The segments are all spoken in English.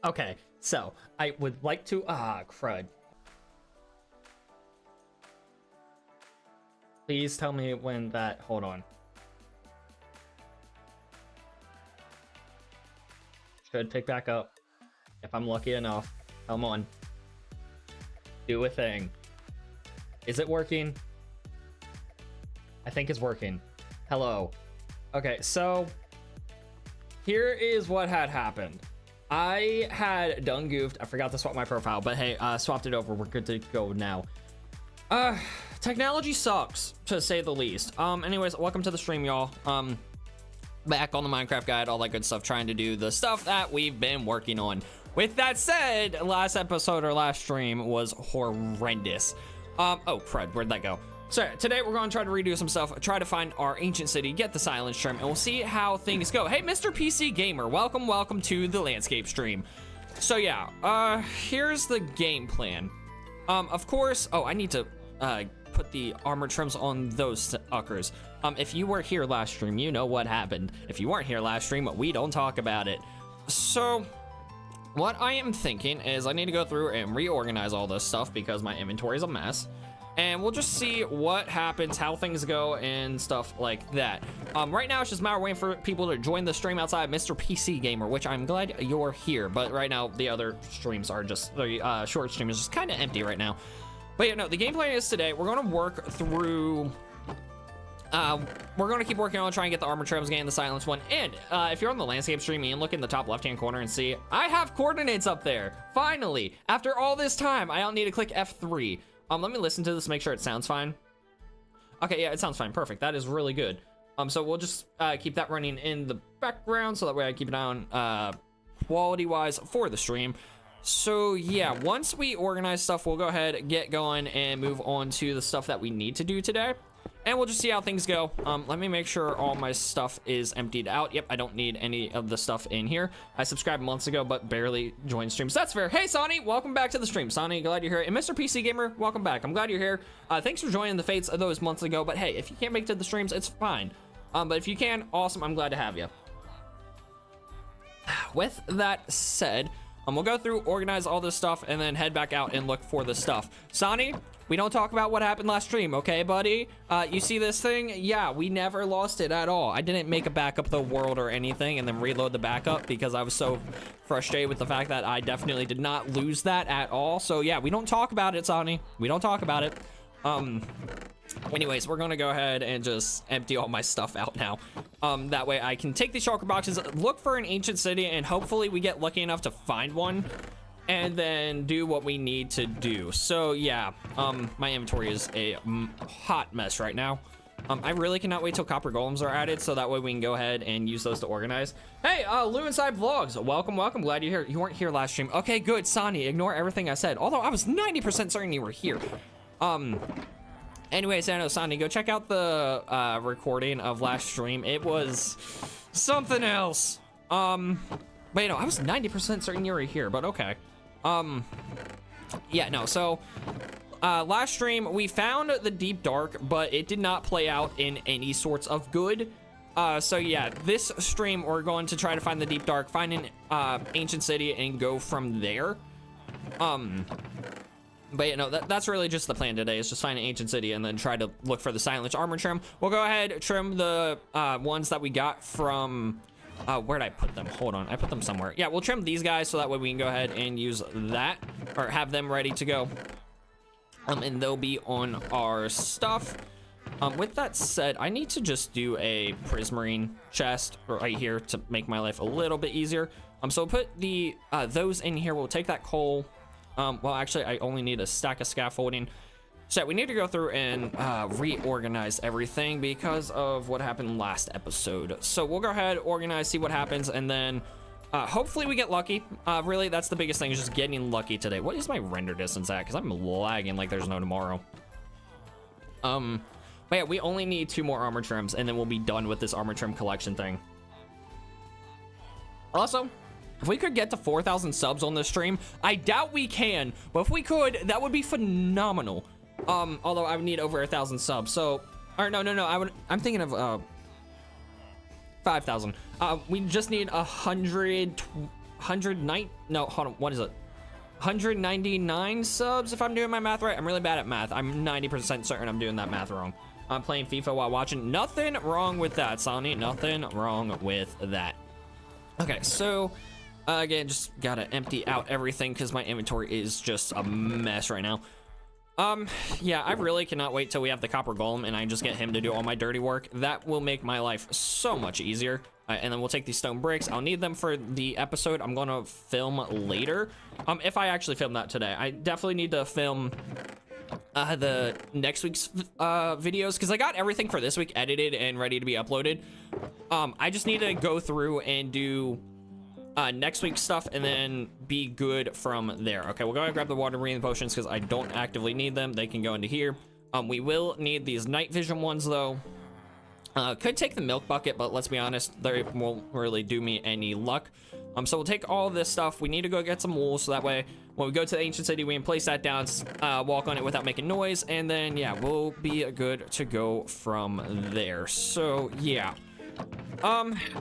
Okay, so I would like to crud. Please tell me when that, hold on. Should pick back up if I'm lucky enough. Come on. Do a thing. Is it working? I think it's working. Hello. Okay, so here is what had happened. I had done goofed. I forgot to swap my profile, but hey, swapped it over. We're good to go now. Technology sucks, to say the least. Anyways, welcome to the stream, y'all. Back on the Minecraft guide, all that good stuff, trying to do the stuff that we've been working on. With that said, last episode or last stream was horrendous. Oh crud, where'd that go? So today we're going to try to redo some stuff, try to find our ancient city, get the silence stream, and we'll see how things go. Hey, Mr. PC Gamer, welcome to the landscape stream. So yeah, here's the game plan. Of course, oh, I need to put the armor trims on those suckers. If you were here last stream, you know what happened. If you weren't here last stream, we don't talk about it. So what I am thinking is I need to go through and reorganize all this stuff because my inventory is a mess. And we'll just see what happens, how things go, and stuff like that. Right now, it's just a matter of waiting for people to join the stream outside Mr. PC Gamer, which I'm glad you're here. But right now, the other streams are just, the short stream is just kind of empty right now. But yeah, no, the game plan is today, we're going to work through... we're going to keep working on trying to get the armor trims, getting the silence one. And if you're on the landscape stream, you can look in the top left-hand corner and see, I have coordinates up there. Finally, after all this time, I don't need to click F3. Let me listen to this, make sure it sounds fine. Okay, yeah, it sounds fine. Perfect. That is really good. So we'll just keep that running in the background so that way I keep it on quality-wise for the stream. So yeah, once we organize stuff, we'll go ahead, get going, and move on to the stuff that we need to do today. And we'll just see how things go. Let me make sure all my stuff is emptied out. Yep, I don't need any of the stuff in here. I subscribed months ago, but barely joined streams. That's fair. Hey, Sonny, welcome back to the stream. Sonny, glad you're here. And Mr. PC Gamer, welcome back. I'm glad you're here. Thanks for joining the fates of those months ago. But hey, if you can't make it to the streams, it's fine. But if you can, awesome. I'm glad to have you. With that said, we'll go through, organize all this stuff, and then head back out and look for the stuff. Sonny, we don't talk about what happened last stream, okay, buddy? You see this thing? Yeah, we never lost it at all. I didn't make a backup of the world or anything and then reload the backup because I was so frustrated with the fact that I definitely did not lose that at all. So yeah, we don't talk about it, Sonny. We don't talk about it. Anyways, we're gonna go ahead and just empty all my stuff out now. That way I can take these shulker boxes, look for an ancient city, and hopefully we get lucky enough to find one and then do what we need to do. So yeah, my inventory is a hot mess right now. I really cannot wait till copper golems are added so that way we can go ahead and use those to organize. Hey, Lou Inside Vlogs, welcome. Glad you're here. You weren't here last stream. Okay, good, Sonny, ignore everything I said. Although I was 90% certain you were here. Anyways, I know, Sonny, go check out the recording of last stream. It was something else. But you know, I was 90% certain you were here, but okay. Yeah, no, so last stream we found the deep dark, but it did not play out in any sorts of good. So yeah, this stream we're going to try to find the deep dark, find an ancient city, and go from there. But you know, that's really just the plan today, is just find an ancient city and then try to look for the silence armor trim. We'll go ahead, trim the ones that we got from where'd I put them? Hold on, I put them somewhere. Yeah, we'll trim these guys so that way we can go ahead and use that, or have them ready to go. And they'll be on our stuff. With that said, I need to just do a prismarine chest right here to make my life a little bit easier. So we'll put the those in here. We'll take that coal. Well, actually, I only need a stack of scaffolding. So we need to go through and reorganize everything because of what happened last episode. So we'll go ahead, organize, see what happens, and then hopefully we get lucky. Really, that's the biggest thing, is just getting lucky today. What is my render distance at? Because I'm lagging like there's no tomorrow. But yeah, we only need 2 more armor trims, and then we'll be done with this armor trim collection thing. Also, if we could get to 4,000 subs on this stream, I doubt we can, but if we could, that would be phenomenal. Although I would need over 1,000 subs, so, or no, I'm thinking of, 5,000. We just need 100, 109, no, hold on, what is it? 199 subs, if I'm doing my math right. I'm really bad at math. I'm 90% certain I'm doing that math wrong. I'm playing FIFA while watching. Nothing wrong with that, Sonny. Nothing wrong with that. Okay, so again, just gotta empty out everything because my inventory is just a mess right now. Yeah, I really cannot wait till we have the copper golem and I just get him to do all my dirty work. That will make my life so much easier. And then we'll take these stone bricks. I'll need them for the episode I'm gonna film later. If I actually film that today. I definitely need to film the next week's videos because I got everything for this week edited and ready to be uploaded. I just need to go through and do next week's stuff and then be good from there. Okay, we'll go ahead and grab the water breathing potions because I don't actively need them. They can go into here. We will need these night vision ones though. Could take the milk bucket, but let's be honest, they won't really do me any luck. So we'll take all this stuff. We need to go get some wool so that way when we go to the ancient city, we can place that down, walk on it without making noise, and then yeah, we'll be good to go from there. So yeah,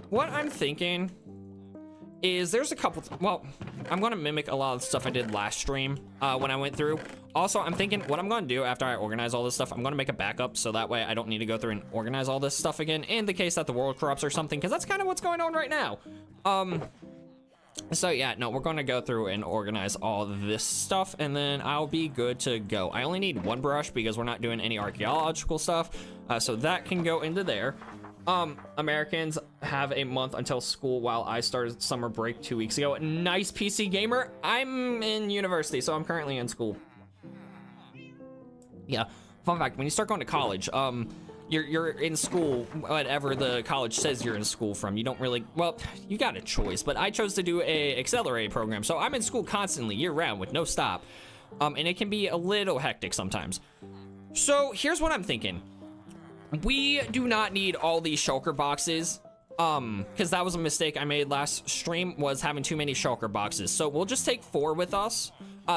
what I'm thinking is there's a couple, well, I'm gonna mimic a lot of the stuff I did last stream when I went through. Also, I'm thinking what I'm gonna do after I organize all this stuff, I'm gonna make a backup so that way I don't need to go through and organize all this stuff again in the case that the world corrupts or something, because that's kind of what's going on right now. So yeah, no, we're gonna go through and organize all this stuff and then I'll be good to go. I only need one brush because we're not doing any archaeological stuff, so that can go into there. Americans have a month until school while I started summer break 2 weeks ago. Nice, PC gamer. I'm in university, so I'm currently in school. Yeah, fun fact, when you start going to college, you're in school, whatever the college says you're in school from. You don't really, well, you got a choice, but I chose to do a accelerated program, so I'm in school constantly, year round, with no stop. And it can be a little hectic sometimes. So here's what I'm thinking. We do not need all these shulker boxes, because that was a mistake I made last stream, was having too many shulker boxes. So we'll just take 4 with us.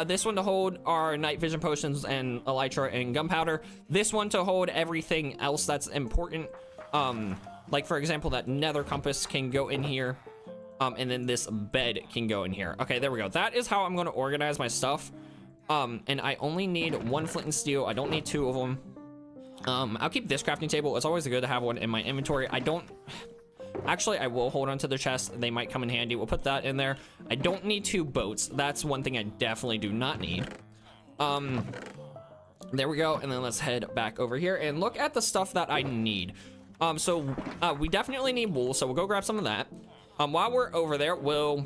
This one to hold our night vision potions and elytra and gunpowder. This one to hold everything else that's important. Like for example, that nether compass can go in here. And then this bed can go in here. Okay, there we go. That is how I'm going to organize my stuff. And I only need 1 flint and steel. I don't need 2 of them. I'll keep this crafting table. It's always good to have one in my inventory. Actually, I will hold on to the chest. They might come in handy. We'll put that in there. I don't need 2 boats. That's one thing I definitely do not need. There we go. And then let's head back over here and look at the stuff that I need. We definitely need wool, so we'll go grab some of that. While we're over there, or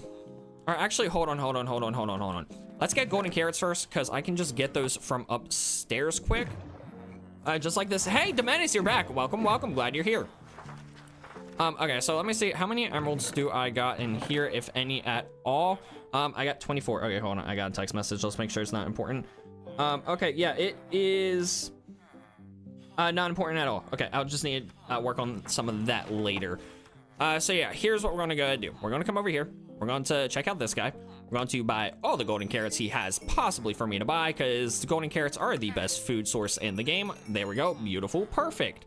actually, hold on. Let's get golden carrots first, because I can just get those from upstairs quick. Just like this. Hey, Demenis, you're back. Welcome. Glad you're here. Okay, so let me see. How many emeralds do I got in here, if any at all? I got 24. Okay, hold on. I got a text message. Let's make sure it's not important. Okay, yeah, it is not important at all. Okay, I'll just need to work on some of that later. So yeah, here's what we're gonna go do. We're gonna come over here. We're going to check out this guy. We're going to buy all the golden carrots he has possibly for me to buy, because the golden carrots are the best food source in the game. There we go. Beautiful. Perfect.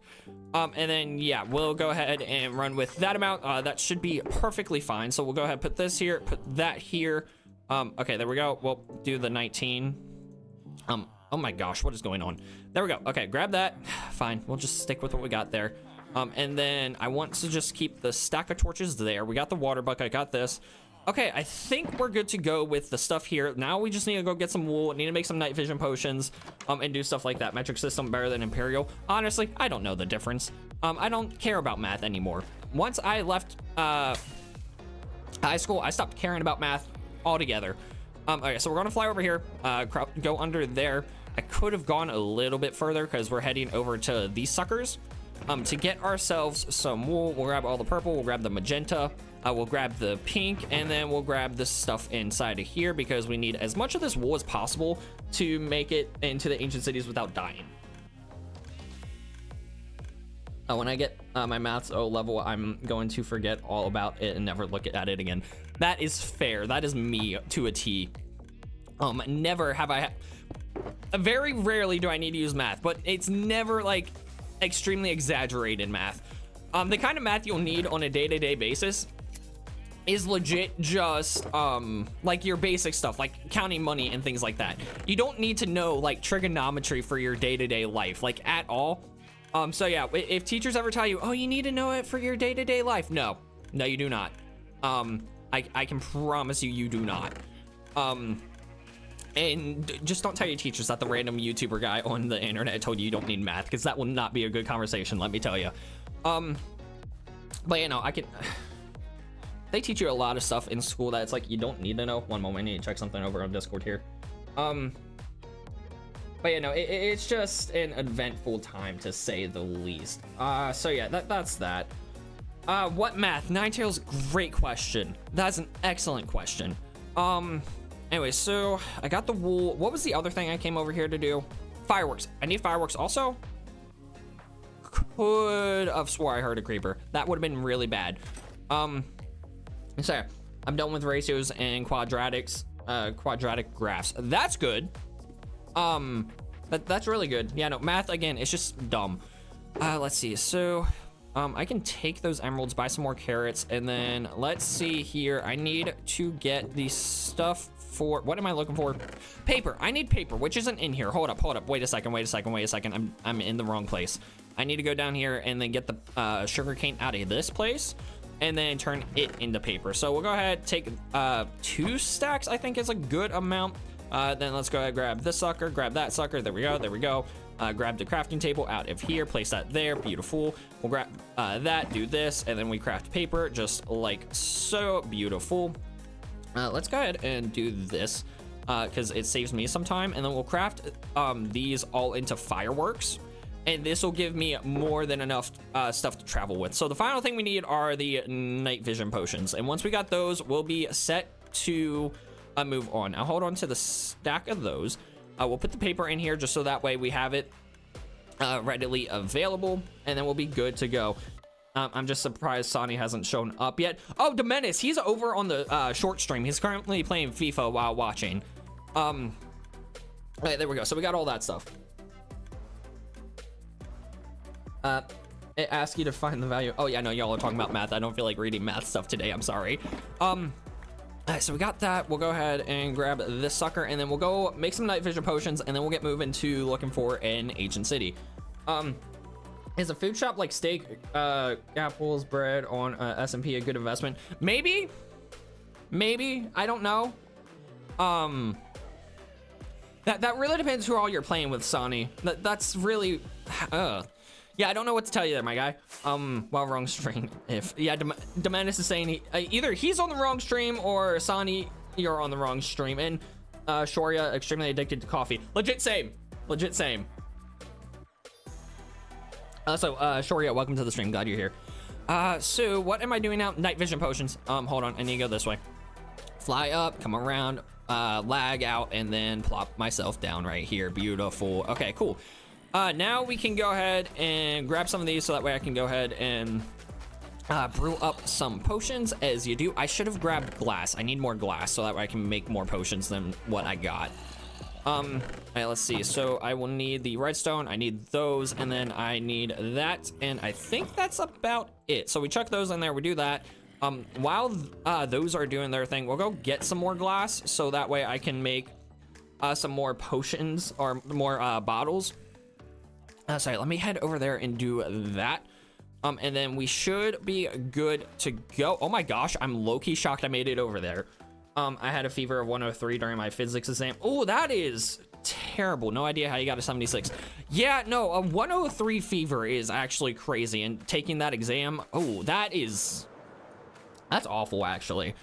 And then, yeah, we'll go ahead and run with that amount. That should be perfectly fine. So we'll go ahead and put this here, put that here. Okay, there we go. We'll do the 19. Oh my gosh, what is going on? There we go. Okay, grab that. Fine. We'll just stick with what we got there. And then I want to just keep the stack of torches there. We got the water bucket. I got this. Okay, I think we're good to go with the stuff here. Now we just need to go get some wool. Need to make some night vision potions, and do stuff like that. Metric system better than Imperial. Honestly, I don't know the difference. I don't care about math anymore. Once I left high school, I stopped caring about math altogether. Okay, so we're gonna fly over here, go under there. I could have gone a little bit further because we're heading over to these suckers. To get ourselves some wool, we'll grab all the purple, we'll grab the magenta, we'll grab the pink, and then we'll grab this stuff inside of here because we need as much of this wool as possible to make it into the ancient cities without dying. When I get my maths O level, I'm going to forget all about it and never look at it again. That is fair. That is me to a T. Never have I very rarely do I need to use math, but it's never like extremely exaggerated math. The kind of math you'll need on a day-to-day basis is legit just like your basic stuff, like counting money and things like that. You don't need to know like trigonometry for your day-to-day life, like at all. So yeah, if teachers ever tell you, oh, you need to know it for your day-to-day life, no, you do not. I can promise you do not. And just don't tell your teachers that the random YouTuber guy on the internet told you don't need math, because that will not be a good conversation, let me tell you. But you know, they teach you a lot of stuff in school that it's like you don't need to know. One moment, I need to check something over on Discord here. But you know, it's just an eventful time to say the least. So yeah, that's that. What math? Ninetales, great question. That's an excellent question. Anyway, so I got the wool. What was the other thing I came over here to do? Fireworks. I need fireworks also. Could have swore I heard a creeper. That would have been really bad. So I'm done with ratios and quadratic graphs. That's good. That's really good. Yeah, no, math again, it's just dumb. Let's see. So I can take those emeralds, buy some more carrots, and then let's see here. I need to get the stuff for, what am I looking for? Paper. I need paper, which isn't in here. Hold up. Wait a second. I'm in the wrong place. I need to go down here and then get the sugarcane out of this place and then turn it into paper. So we'll go ahead, take 2 stacks, I think is a good amount. Then let's go ahead, grab this sucker, grab that sucker. There we go. Grab the crafting table out of here, place that there. Beautiful. We'll grab that, do this, and then we craft paper just like so. Beautiful. Let's go ahead and do this because it saves me some time, and then we'll craft these all into fireworks, and this will give me more than enough stuff to travel with. So the final thing we need are the night vision potions, and once we got those, we'll be set to move on. I'll hold on to the stack of those. We'll put the paper in here just so that way we have it readily available, and then we'll be good to go. I'm just surprised Sonny hasn't shown up yet. Oh, Demenis, he's over on the short stream. He's currently playing FIFA while watching. Right, there we go. So we got all that stuff. It asks you to find the value. Oh yeah, no, y'all are talking about math. I don't feel like reading math stuff today. I'm sorry. So we got that. We'll go ahead and grab this sucker, and then we'll go make some night vision potions, and then we'll get moving to looking for an ancient city. Is a food shop like steak, apples, bread on S&P a good investment? Maybe. I don't know. That really depends who all you're playing with, Sonny. That's really. Yeah, I don't know what to tell you there, my guy. Well, wrong stream. Demenis is saying either he's on the wrong stream or Sonny, you're on the wrong stream. And Shoria, extremely addicted to coffee. Legit same. Shoria, welcome to the stream. Glad you're here. So what am I doing now? Night vision potions. Hold on. I need to go this way. Fly up, come around, lag out, and then plop myself down right here. Beautiful. Okay, cool. Now we can go ahead and grab some of these so that way I can go ahead and brew up some potions. As you do, I should have grabbed glass. I need more glass so that way I can make more potions than what I got. All right, let's see. So I will need the redstone. I need those, and then I need that, and I think that's about it. So we chuck those in there. We do that. While those are doing their thing, we'll go get some more glass so that way I can make some more potions or more bottles. Sorry, let me head over there and do that. And then we should be good to go. Oh my gosh, I'm low-key shocked I made it over there. I had a fever of 103 during my physics exam. Oh, that is terrible. No idea how you got a 76. Yeah, no, a 103 fever is actually crazy. And taking that exam, oh, that's awful, actually.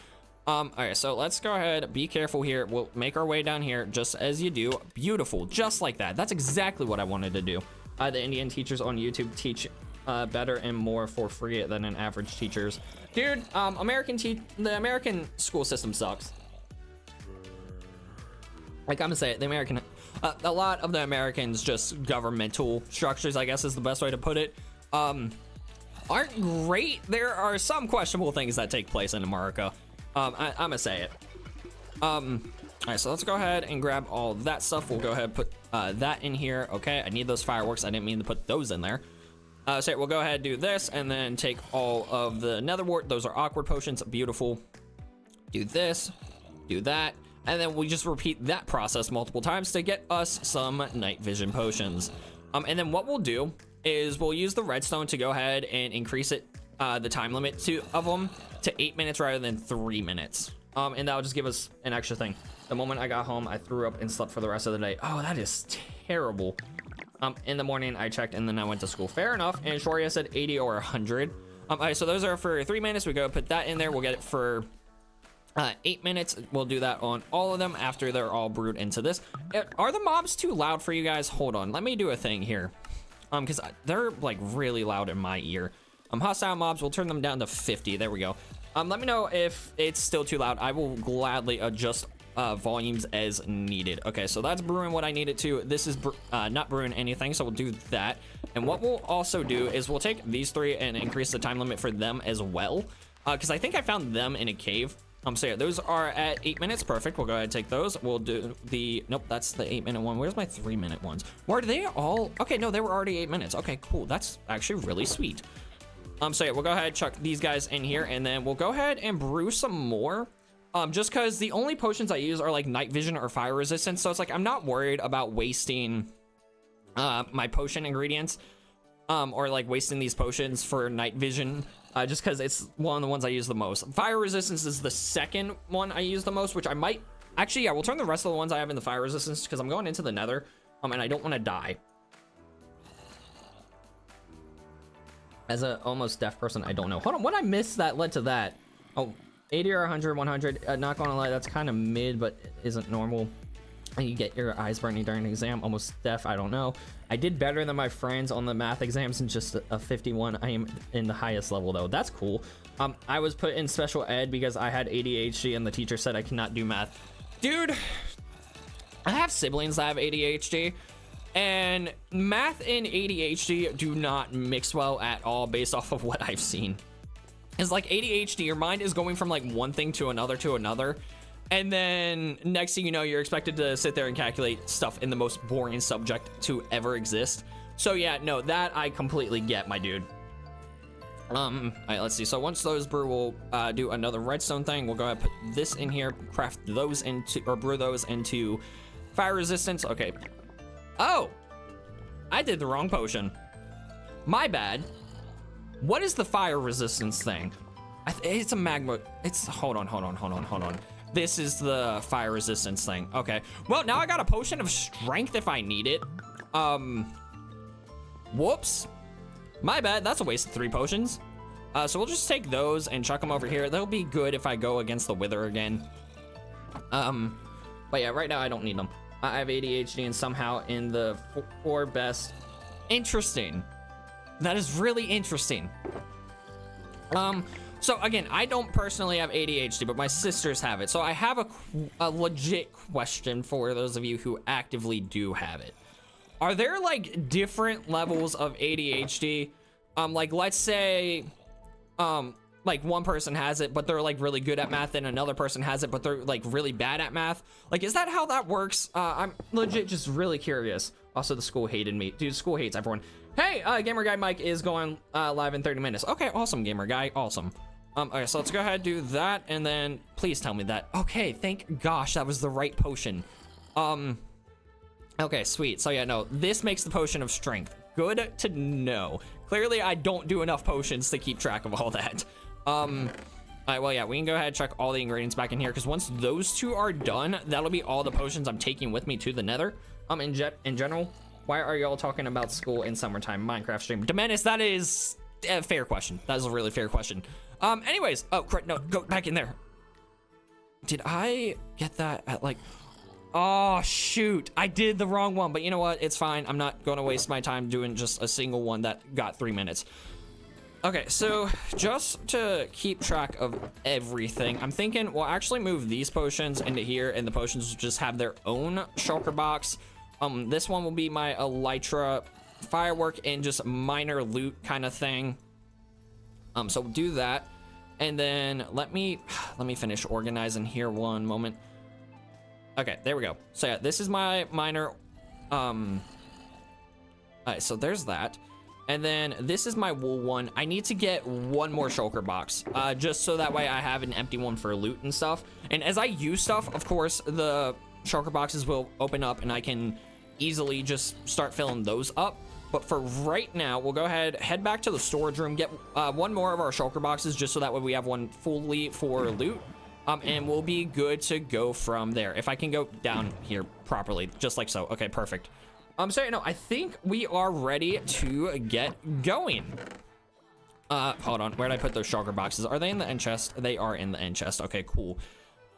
All right, so let's go ahead. Be careful here. We'll make our way down here just as you do. Beautiful, just like that. That's exactly what I wanted to do. The Indian teachers on YouTube teach better and more for free than an average teachers. Dude, the American school system sucks. Like, I'm gonna say it, a lot of the Americans, just governmental structures, I guess is the best way to put it, aren't great. There are some questionable things that take place in America. I'm gonna say it. All right, so let's go ahead and grab all that stuff. We'll go ahead and put that in here. Okay, I need those fireworks. I didn't mean to put those in there. So we'll go ahead and do this, and then take all of the nether wart. Those are awkward potions. Beautiful. do this, do that, and then we just repeat that process multiple times to get us some night vision potions. And then what we'll do is we'll use the redstone to go ahead and increase it, the time limit of them to 8 minutes rather than 3 minutes. And that'll just give us an extra thing. The moment I got home, I threw up and slept for the rest of the day. Oh, that is terrible. In the morning, I checked and then I went to school. Fair enough. And Shoria said 80 or 100. All right, so those are for 3 minutes. We go put that in there. We'll get it for 8 minutes. We'll do that on all of them after they're all brewed into this. Are the mobs too loud for you guys? Hold on. Let me do a thing here. Because they're like really loud in my ear. Hostile mobs, we'll turn them down to 50. There we go. Let me know if it's still too loud. I will gladly adjust volumes as needed. Okay, so that's brewing what I need it to. This is not brewing anything, so we'll do that. And what we'll also do is we'll take these 3 and increase the time limit for them as well, because I think I found them in a cave. So yeah, those are at 8 minutes. Perfect. We'll go ahead and take those. We'll do the, nope, that's the 8 minute one. Where's my 3 minute ones? Were they all, okay, no, they were already 8 minutes. Okay, cool. That's actually really sweet. So yeah, we'll go ahead and chuck these guys in here, and then we'll go ahead and brew some more. Just because the only potions I use are like night vision or fire resistance, so it's like I'm not worried about wasting my potion ingredients, or like wasting these potions for night vision, just because it's one of the ones I use the most. Fire resistance is the second one I use the most, which I might actually, yeah, we'll turn the rest of the ones I have into fire resistance because I'm going into the nether, and I don't want to die. As a almost deaf person, I don't know. Hold on, what I missed that led to that? Oh, 80 or 100, 100. Not gonna lie, that's kind of mid, but isn't normal. And you get your eyes burning during an exam. Almost deaf, I don't know. I did better than my friends on the math exams in just a 51. I am in the highest level though. That's cool. I was put in special ed because I had ADHD and the teacher said I cannot do math. Dude, I have siblings that have ADHD. And math and ADHD do not mix well at all based off of what I've seen. It's like ADHD, your mind is going from like one thing to another. And then next thing you know, you're expected to sit there and calculate stuff in the most boring subject to ever exist. So yeah, no, that I completely get, my dude. All right, let's see. So once those brew, we'll do another redstone thing. We'll go ahead and put this in here, craft those into, or brew those into fire resistance. Okay. Oh, I did the wrong potion. My bad. What is the fire resistance thing? It's a magma. It's, hold on. This is the fire resistance thing. Okay. Well, now I got a potion of strength if I need it. Whoops. My bad. That's a waste of 3 potions. So we'll just take those and chuck them over here. They'll be good if I go against the wither again. But yeah, right now I don't need them. I have ADHD and somehow in the 4 best. Interesting. That is really interesting. So again, I don't personally have ADHD, but my sisters have it. So I have a legit question for those of you who actively do have it. Are there like different levels of ADHD? Like let's say, like one person has it, but they're like really good at math, and another person has it, but they're like really bad at math. Like, is that how that works? I'm legit just really curious. Also, the school hated me. Dude, school hates everyone. Hey, Gamer Guy Mike is going live in 30 minutes. Okay, awesome, Gamer Guy, awesome. Okay, so let's go ahead and do that, and then please tell me that. Okay, thank gosh, that was the right potion. Okay, sweet. So yeah, no, this makes the potion of strength. Good to know. Clearly, I don't do enough potions to keep track of all that. All right, well, yeah, we can go ahead and check all the ingredients back in here, because once those 2 are done, that'll be all the potions I'm taking with me to the nether. In general, why are y'all talking about school in summertime Minecraft stream? Demenis, that is a fair question. That is a really fair question. Anyways, oh, crap, no, go back in there. Did I get that at like, oh, shoot, I did the wrong one, but you know what? It's fine. I'm not going to waste my time doing just a single one that got 3 minutes. Okay, so just to keep track of everything, I'm thinking we'll actually move these potions into here, and the potions will just have their own shulker box. This one will be my elytra firework and just minor loot kind of thing. So we'll do that, and then let me finish organizing here one moment. Okay, there we go. So yeah, this is my minor. All right, so there's that. And then this is my wool one. I need to get one more shulker box, just so that way I have an empty one for loot and stuff. And as I use stuff, of course, the shulker boxes will open up and I can easily just start filling those up. But for right now, we'll go ahead, head back to the storage room, get one more of our shulker boxes, just so that way we have one fully for loot. And we'll be good to go from there. If I can go down here properly, just like so. Okay, perfect. So, you know, I think we are ready to get going. Hold on. Where did I put those shulker boxes? Are they in the end chest? They are in the end chest. Okay, cool.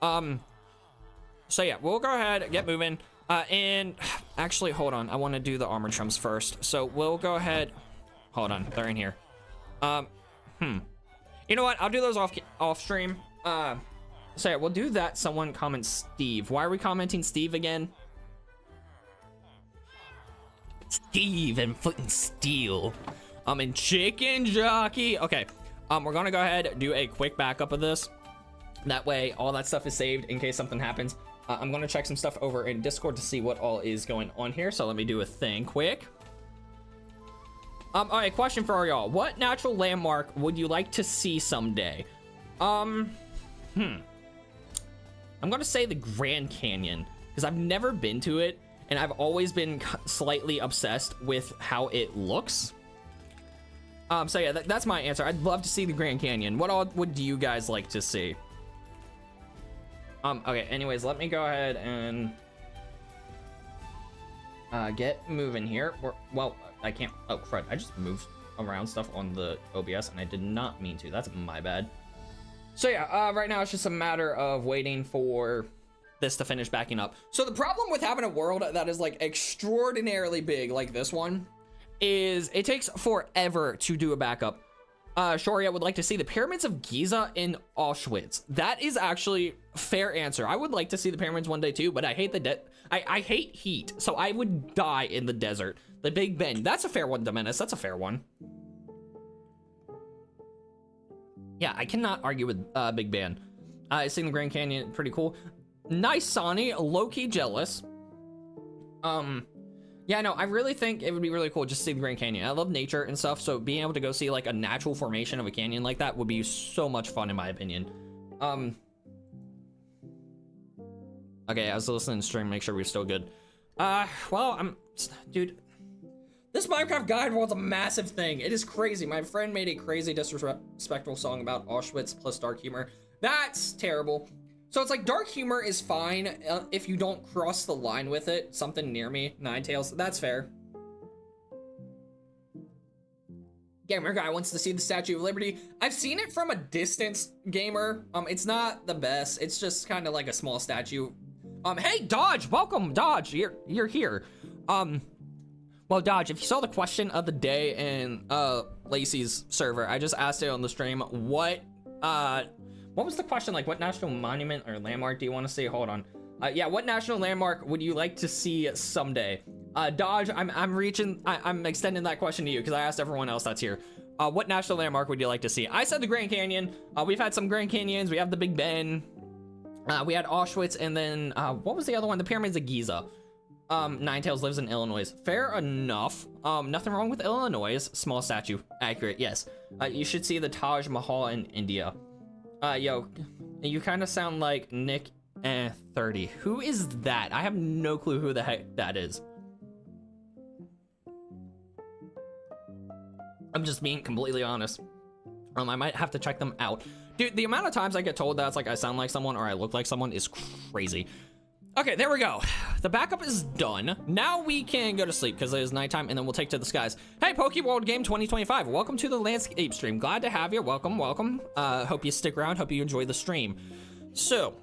So yeah, we'll go ahead, get moving. And actually, hold on. I want to do the armor trims first. So we'll go ahead. Hold on. They're in here. You know what? I'll do those off stream. So yeah, we'll do that. Someone comments Steve. Why are we commenting Steve again? Steve and Foot and Steel. And Chicken Jockey. Okay. We're gonna go ahead and do a quick backup of this. That way, all that stuff is saved in case something happens. I'm gonna check some stuff over in Discord to see what all is going on here. So let me do a thing quick. All right, question for y'all. What natural landmark would you like to see someday? I'm gonna say the Grand Canyon, because I've never been to it. And I've always been slightly obsessed with how it looks. So yeah, that's my answer. I'd love to see the Grand Canyon. What all would you guys like to see? Okay, anyways, let me go ahead and get moving here. Well, I can't. Oh, crud. I just moved around stuff on the OBS and I did not mean to. That's my bad. So yeah, right now it's just a matter of waiting for this to finish backing up. So the problem with having a world that is like extraordinarily big like this one is it takes forever to do a backup. Shoria would like to see the pyramids of Giza in Auschwitz. That is actually fair answer. I would like to see the pyramids one day too, but I hate I hate heat, so I would die in the desert. The Big Ben, that's a fair one, Dominus. That's a fair one. Yeah, I cannot argue with Big Ben. Seeing the Grand Canyon, pretty cool. Nice, Sonny. Low-key jealous. Yeah, no, I really think it would be really cool just to see the Grand Canyon. I love nature and stuff, so being able to go see like a natural formation of a canyon like that would be so much fun in my opinion. Okay, I was listening to stream, make sure we're still good. Well, dude, this Minecraft guide world's a massive thing. It is crazy. My friend made a crazy disrespectful song about Auschwitz plus dark humor. That's terrible. So it's like dark humor is fine if you don't cross the line with it. Something near me, Ninetales, that's fair. Gamer guy wants to see the Statue of Liberty. I've seen it from a distance, gamer. It's not the best. It's just kind of like a small statue. Hey Dodge, welcome Dodge. You're here. Well, Dodge, if you saw the question of the day in Lacey's server, I just asked it on the stream. What was the question? Like, what national monument or landmark do you want to see? Hold on. Yeah, what national landmark would you like to see someday? Dodge, I'm extending that question to you because I asked everyone else that's here. What national landmark would you like to see? I said the Grand Canyon. We've had some Grand Canyons. We have the Big Ben. We had Auschwitz, and then what was the other one? The Pyramids of Giza. Ninetales lives in Illinois. Fair enough. Nothing wrong with Illinois. Small statue. Accurate, yes. You should see the Taj Mahal in India. Yo, you kind of sound like Nick 30. Who is that? I have no clue who the heck that is. I'm just being completely honest. I might have to check them out. Dude, the amount of times I get told that's like I sound like someone or I look like someone is crazy. Okay, there we go. The backup is done. Now we can go to sleep because it is nighttime and then we'll take to the skies. Hey, Pokeworld Game 2025. Welcome to the landscape stream. Glad to have you. Welcome, welcome. Hope you stick around. Hope you enjoy the stream. So,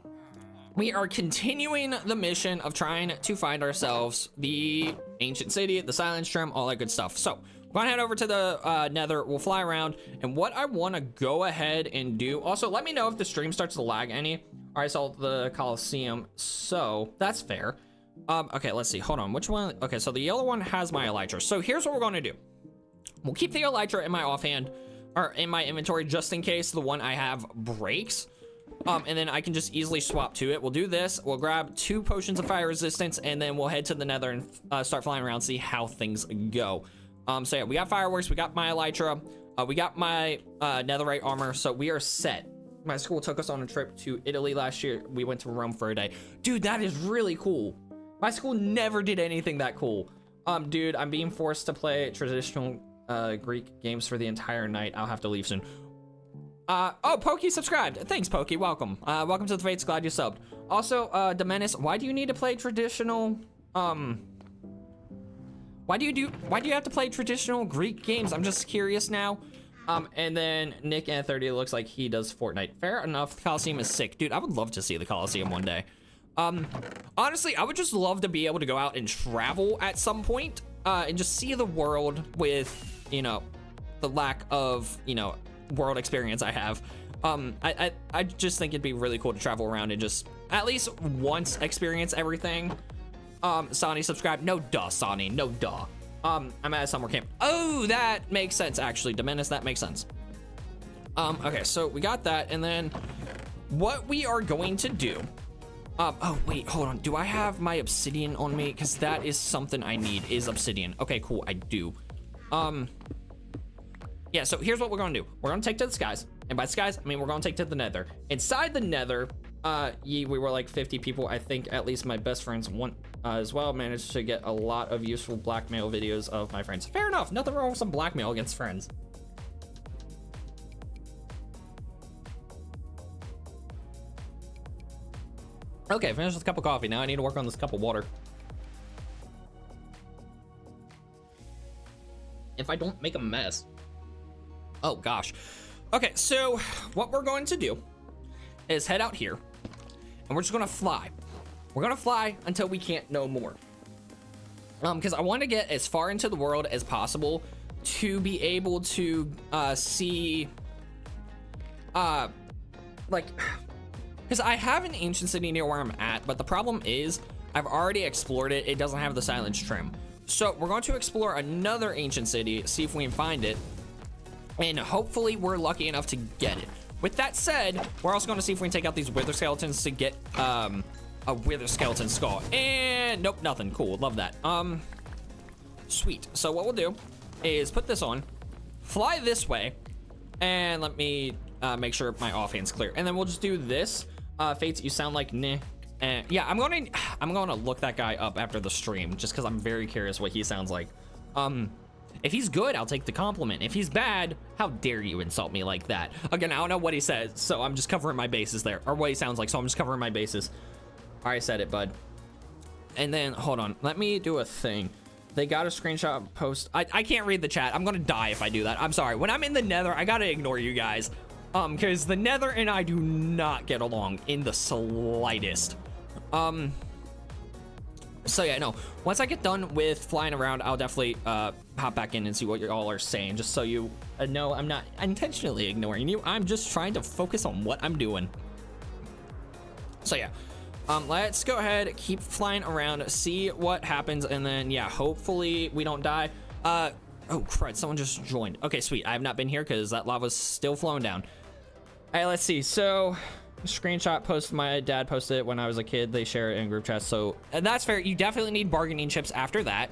we are continuing the mission of trying to find ourselves the ancient city, the silence trim, all that good stuff. So, we're gonna head over to the nether. We'll fly around. And what I want to go ahead and do, also let me know if the stream starts to lag any. All right, so the Coliseum, so that's fair. Okay, let's see, hold on, which one? Okay, so the yellow one has my elytra. So here's what we're gonna do. We'll keep the elytra in my offhand, or in my inventory, just in case the one I have breaks. And then I can just easily swap to it. We'll do this, we'll grab 2 potions of fire resistance, and then we'll head to the nether and start flying around, see how things go. So yeah, we got fireworks, we got my elytra, we got my netherite armor, so we are set. My school took us on a trip to Italy last year. We went to Rome for a day. Dude, that is really cool. My school never did anything that cool. Dude, I'm being forced to play traditional Greek games for the entire night. I'll have to leave soon. Oh, Pokey subscribed. Thanks, Pokey. Welcome. Welcome to the Fates. Glad you subbed. Also, Demenis, why do you need to play traditional, why do you have to play traditional Greek games? I'm just curious now. And then Nick at 30 looks like he does Fortnite. Fair enough. The Coliseum is sick. Dude, I would love to see the Coliseum one day. Honestly, I would just love to be able to go out and travel at some point, and just see the world with, you know, the lack of, you know, world experience I have. I just think it'd be really cool to travel around and just at least once experience everything. Sonny subscribe. No duh, Sonny. No duh. I'm at a summer camp. Oh, that makes sense, actually. Demenis, that makes sense. Okay, so we got that, and then what we are going to do. Oh, wait, hold on. Do I have my obsidian on me? Because that is something I need, is obsidian. Okay, cool, I do. Yeah, so here's what we're gonna do. We're gonna take to the skies. And by skies, I mean we're gonna take to the nether. Inside the nether, we were like 50 people. I think at least my best friends one as well managed to get a lot of useful blackmail videos of my friends. Fair enough, nothing wrong with some blackmail against friends. Okay, finished with a cup of coffee. Now I need to work on this cup of water. If I don't make a mess. Oh gosh. Okay, so what we're going to do is head out here and we're just gonna fly. We're gonna fly until we can't no more. Because I want to get as far into the world as possible to be able to see like, because I have an ancient city near where I'm at, but the problem is I've already explored it. It doesn't have the silence trim. So we're going to explore another ancient city, see if we can find it, and hopefully we're lucky enough to get it. With that said, we're also going to see if we can take out these wither skeletons to get a wither skeleton skull. And nope, nothing. Cool, love that. Sweet. So what we'll do is put this on, fly this way, and let me make sure my offhand's clear. And then we'll just do this. Fates, you sound like Nick. Yeah, I'm gonna look that guy up after the stream just because I'm very curious what he sounds like. If he's good, I'll take the compliment. If he's bad, how dare you insult me like that? Again, I don't know what he says, so I'm just covering my bases there, or what he sounds like, so I'm just covering my bases. I already said it, bud. And then hold on, let me do a thing. They got a screenshot post. I can't read the chat. I'm gonna die if I do that. I'm sorry. When I'm in the nether, I gotta ignore you guys. Because the nether and I do not get along in the slightest. So yeah, no, once I get done with flying around, I'll definitely hop back in and see what you all are saying, just so you know I'm not intentionally ignoring you. I'm just trying to focus on what I'm doing. So yeah, let's go ahead, keep flying around, see what happens, and then yeah, hopefully we don't die. Oh crud, someone just joined. Okay, sweet. I have not been here because that lava's still flowing down. All right, let's see. So screenshot post, my dad posted it when I was a kid. They share it in group chat, so and that's fair. You definitely need bargaining chips after that.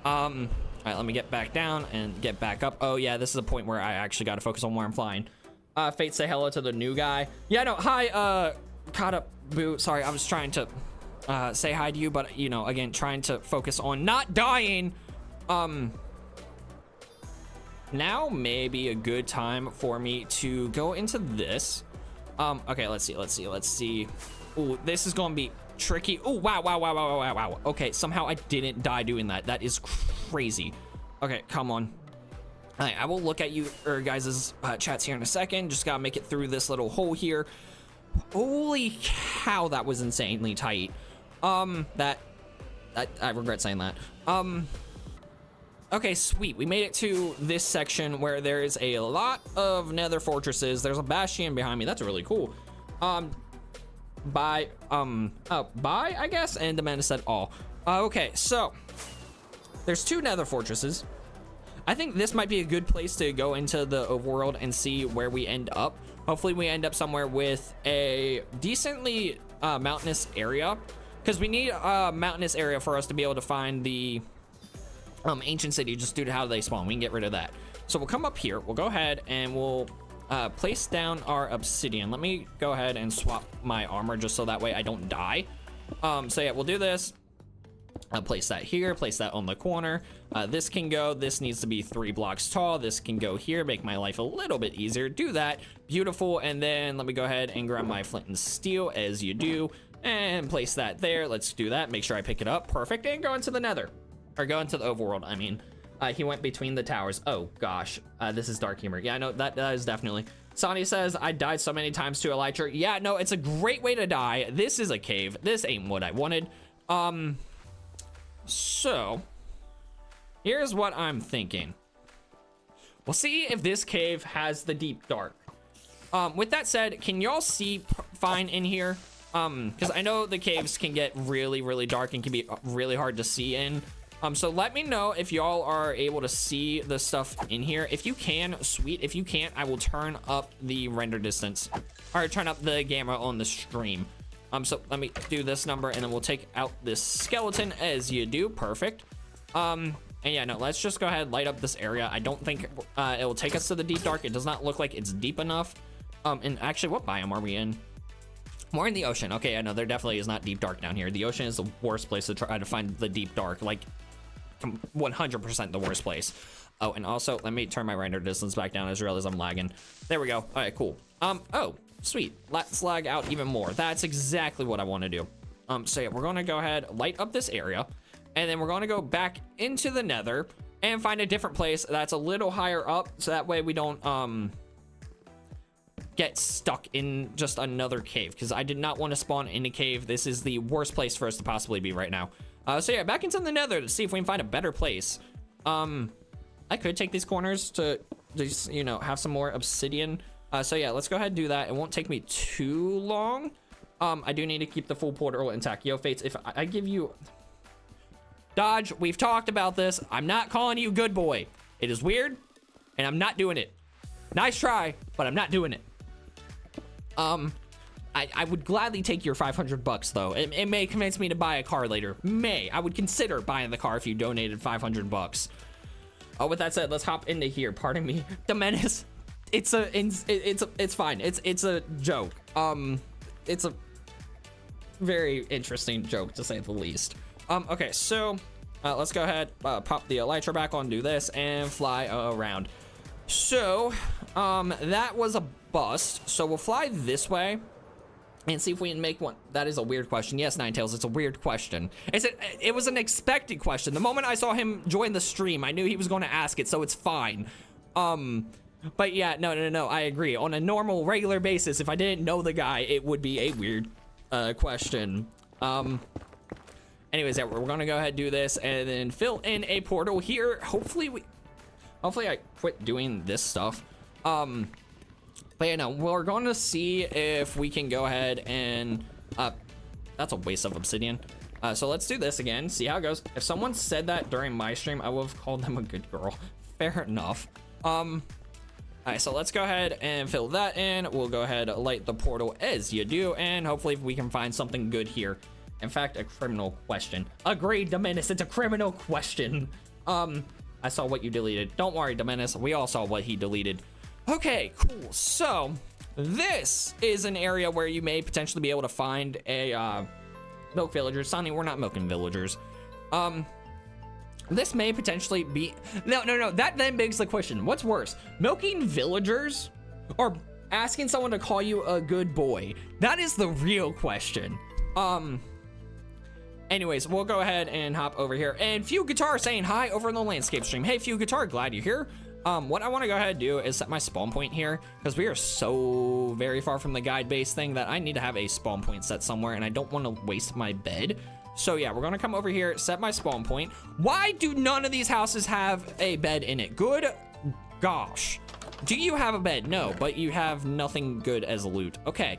All right, let me get back down and get back up. Oh yeah, this is a point where I actually got to focus on where I'm flying. Fate, say hello to the new guy. Yeah, no, hi, caught up, boo. Sorry, I was trying to say hi to you, but you know, again, trying to focus on not dying. Now may be a good time for me to go into this. Okay, let's see. Ooh, this is gonna be tricky. Oh, wow. Okay, somehow I didn't die doing that. That is crazy. Okay, come on. All right, I will look at you guys' chats here in a second. Just gotta make it through this little hole here. Holy cow, that was insanely tight. I regret saying that. Okay, sweet. We made it to this section where there is a lot of nether fortresses. There's a bastion behind me. That's really cool. Bye, I guess. And the man said all. Okay, so there's two nether fortresses. I think this might be a good place to go into the overworld and see where we end up. Hopefully we end up somewhere with a decently mountainous area, because we need a mountainous area for us to be able to find the ancient city just due to how they spawn. We can get rid of that. So we'll come up here. We'll go ahead and we'll place down our obsidian. Let me go ahead and swap my armor just so that way I don't die. So yeah, we'll do this. I'll place that here, place that on the corner. This can go, this needs to be 3 blocks tall. This can go here, make my life a little bit easier. Do that, beautiful. And then let me go ahead and grab my flint and steel as you do, and place that there. Let's do that, make sure I pick it up, perfect, and go into the nether. Or go into the overworld, I mean. He went between the towers. Oh gosh, this is dark humor. Yeah, no, that is definitely. Sonny says, I died so many times to Elytra. Yeah, no, it's a great way to die. This is a cave. This ain't what I wanted. So here's what I'm thinking. We'll see if this cave has the deep dark. With that said, can y'all see fine in here? Because I know the caves can get really, really dark and can be really hard to see in. So let me know if y'all are able to see the stuff in here. If you can, sweet. If you can't, I will turn up the render distance or turn up the gamma on the stream. So let me do this number and then we'll take out this skeleton as you do. Perfect. And yeah, no, let's just go ahead, light up this area. I don't think it will take us to the deep dark. It does not look like it's deep enough. And actually, what biome are we in? We're in the ocean. Okay, I know there definitely is not deep dark down here. The ocean is the worst place to try to find the deep dark. Like 100% the worst place. Oh, and also let me turn my render distance back down as real as I'm lagging. There we go. All right, cool. Oh, sweet. Let's lag out even more. That's exactly what I want to do. So yeah, we're going to go ahead, light up this area, and then we're going to go back into the nether and find a different place that's a little higher up, so that way we don't get stuck in just another cave, because I did not want to spawn in a cave. This is the worst place for us to possibly be right now. So yeah, back into the nether to see if we can find a better place. I could take these corners to just, you know, have some more obsidian. So yeah, let's go ahead and do that. It won't take me too long. I do need to keep the full portal intact. Yo, Fates, if I give you... Dodge, we've talked about this. I'm not calling you good boy. It is weird, and I'm not doing it. Nice try, but I'm not doing it. I would gladly take your 500 bucks though. It may convince me to buy a car later. I would consider buying the car if you donated 500 bucks. Oh, with that said, let's hop into here. Pardon me, the menace. It's fine. It's a joke. It's a very interesting joke to say the least. Okay, so let's go ahead, pop the elytra back on, do this, and fly around. So that was a bust. So we'll fly this way and see if we can make one. That is a weird question. Yes, Ninetales, it's a weird question. It was an expected question. The moment I saw him join the stream, I knew he was going to ask it, so it's fine. But yeah, no, I agree. On a normal, regular basis, if I didn't know the guy, it would be a weird question. Anyways, yeah, we're going to go ahead and do this and then fill in a portal here. Hopefully I quit doing this stuff. But yeah, no, we're going to see if we can go ahead and, that's a waste of obsidian. So let's do this again, see how it goes. If someone said that during my stream, I would have called them a good girl. Fair enough. All right, so let's go ahead and fill that in. We'll go ahead, light the portal as you do, and hopefully we can find something good here. In fact, a criminal question. Agreed, Dominus, it's a criminal question. I saw what you deleted. Don't worry, Dominus, we all saw what he deleted. Okay, cool. So this is an area where you may potentially be able to find a milk villagers. Sonny, we're not milking villagers. This may potentially be no. That then begs the question: what's worse, milking villagers or asking someone to call you a good boy? That is the real question. Anyways, we'll go ahead and hop over here. And Few Guitar saying hi over in the landscape stream. Hey, Few Guitar, glad you're here. What I want to go ahead and do is set my spawn point here, because we are so very far from the guide base thing that I need to have a spawn point set somewhere, and I don't want to waste my bed. So yeah, we're gonna come over here, set my spawn point. Why do none of these houses have a bed in it? Good gosh. Do you have a bed? No, but you have nothing good as loot. Okay.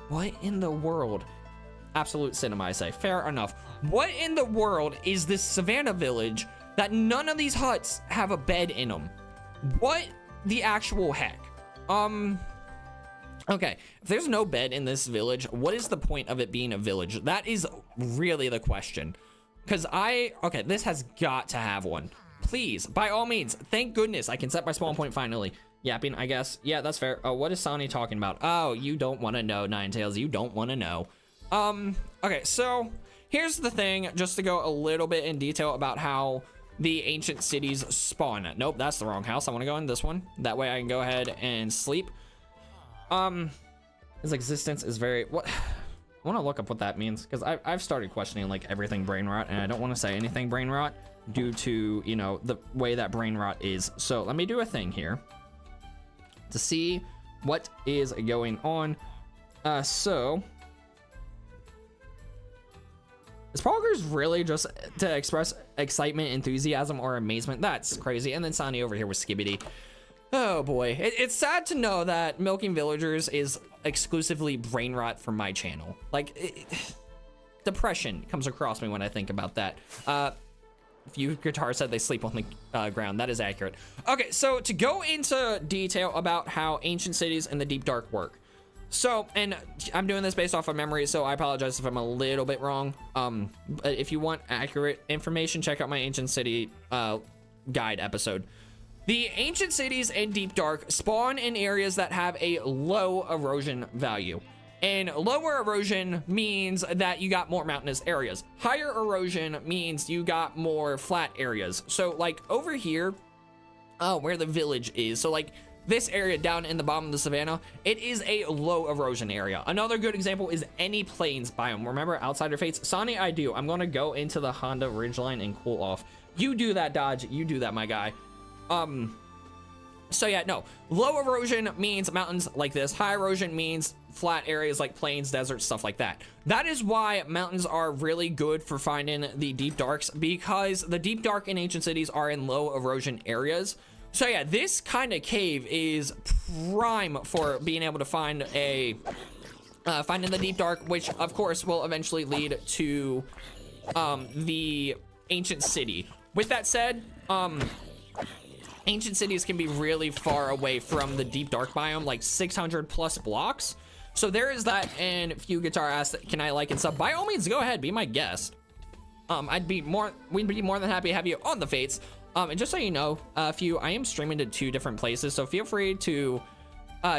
What in the world? Absolute cinema, I say. Fair enough. What in the world is this savannah village that none of these huts have a bed in them? What the actual heck? Okay, if there's no bed in this village, what is the point of it being a village? That is really the question. because okay, this has got to have one. Please, by all means, thank goodness I can set my spawn point finally. Yapping, I guess. Yeah, that's fair. Oh, what is Sonny talking about? Oh, you don't want to know, Ninetales. You don't want to know. Okay, so here's the thing, just to go a little bit in detail about how the ancient cities spawn. Nope, that's the wrong house. I want to go in this one. That way I can go ahead and sleep. His existence is very... What? I want to look up what that means, because I've started questioning, like, everything brain rot, and I don't want to say anything brain rot due to, you know, the way that brain rot is. So let me do a thing here to see what is going on. So... Is Poggers really just to express excitement, enthusiasm, or amazement? That's crazy. And then Sonny over here with Skibbity. Oh boy. It's sad to know that milking villagers is exclusively brain rot for my channel. Like, depression comes across me when I think about that. Few Guitar said they sleep on the ground. That is accurate. Okay, so to go into detail about how ancient cities and the deep dark work. So, and I'm doing this based off of memory, so I apologize if I'm a little bit wrong. But if you want accurate information, check out my ancient city guide episode. The ancient cities and deep dark spawn in areas that have a low erosion value. And lower erosion means that you got more mountainous areas. Higher erosion means you got more flat areas. So like over here, where the village is, so like this area down in the bottom of the savannah, it is a low erosion area. Another good example is any plains biome. Remember Outsider Fates? Sonny, I do. I'm gonna go into the Honda Ridgeline and cool off. You do that, Dodge. You do that, my guy. So yeah, no. Low erosion means mountains like this. High erosion means flat areas like plains, deserts, stuff like that. That is why mountains are really good for finding the deep darks, because the deep dark in ancient cities are in low erosion areas. So yeah, this kind of cave is prime for being able to find a finding the deep dark, which of course will eventually lead to the ancient city. With that said, ancient cities can be really far away from the deep dark biome, like 600 plus blocks. So there is that. And Few Guitar asked, can I like and sub? By all means, go ahead, be my guest. we'd be more than happy to have you on the Fates. And just so you know, Few, I am streaming to 2 different places, so feel free to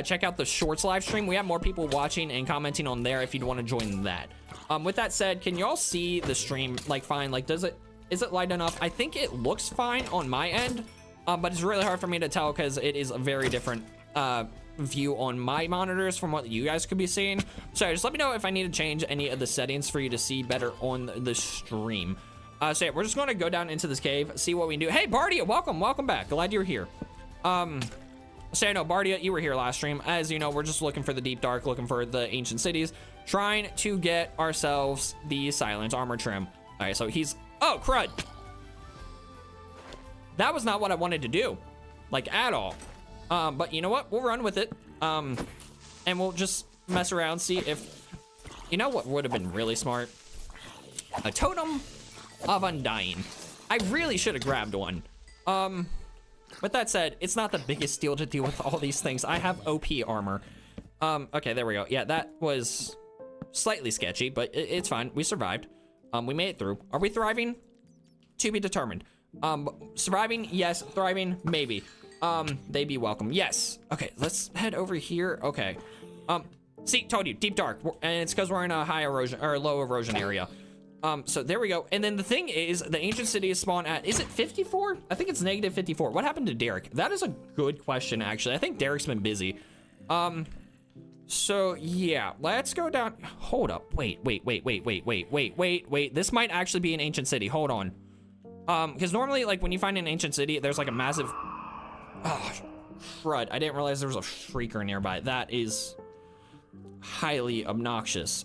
check out the Shorts live stream. We have more people watching and commenting on there if you'd want to join that. With that said, can y'all see the stream like fine? Like, is it light enough? I think it looks fine on my end, but it's really hard for me to tell because it is a very different view on my monitors from what you guys could be seeing. So just let me know if I need to change any of the settings for you to see better on the stream. So yeah, we're just going to go down into this cave, see what we can do. Hey, Bardia, welcome back. Glad you're here. So I know, Bardia, you were here last stream. As you know, we're just looking for the deep dark, looking for the ancient cities, trying to get ourselves the silence armor trim. All right, so he's, oh, crud. That was not what I wanted to do, like at all. But you know what? We'll run with it. And we'll just mess around, see if, you know what would have been really smart? A totem of undying. I really should have grabbed one. With that said, it's not the biggest deal to deal with all these things. I have OP armor. Okay, there we go. Yeah, that was slightly sketchy, but it's fine. We survived. We made it through. Are we thriving? To be determined. Surviving, yes. Thriving, maybe. They be welcome. Yes. Okay, let's head over here. Okay. See, told you, deep dark, and it's because we're in a high erosion or low erosion area. So there we go. And then the thing is, the ancient city is spawned at, is it 54? I think it's negative 54. What happened to Derek? That is a good question, actually. I think Derek's been busy. So yeah, let's go down. Hold up. Wait. This might actually be an ancient city. Hold on. Because normally, like, when you find an ancient city, there's like a massive, oh, crud. I didn't realize there was a shrieker nearby. That is highly obnoxious.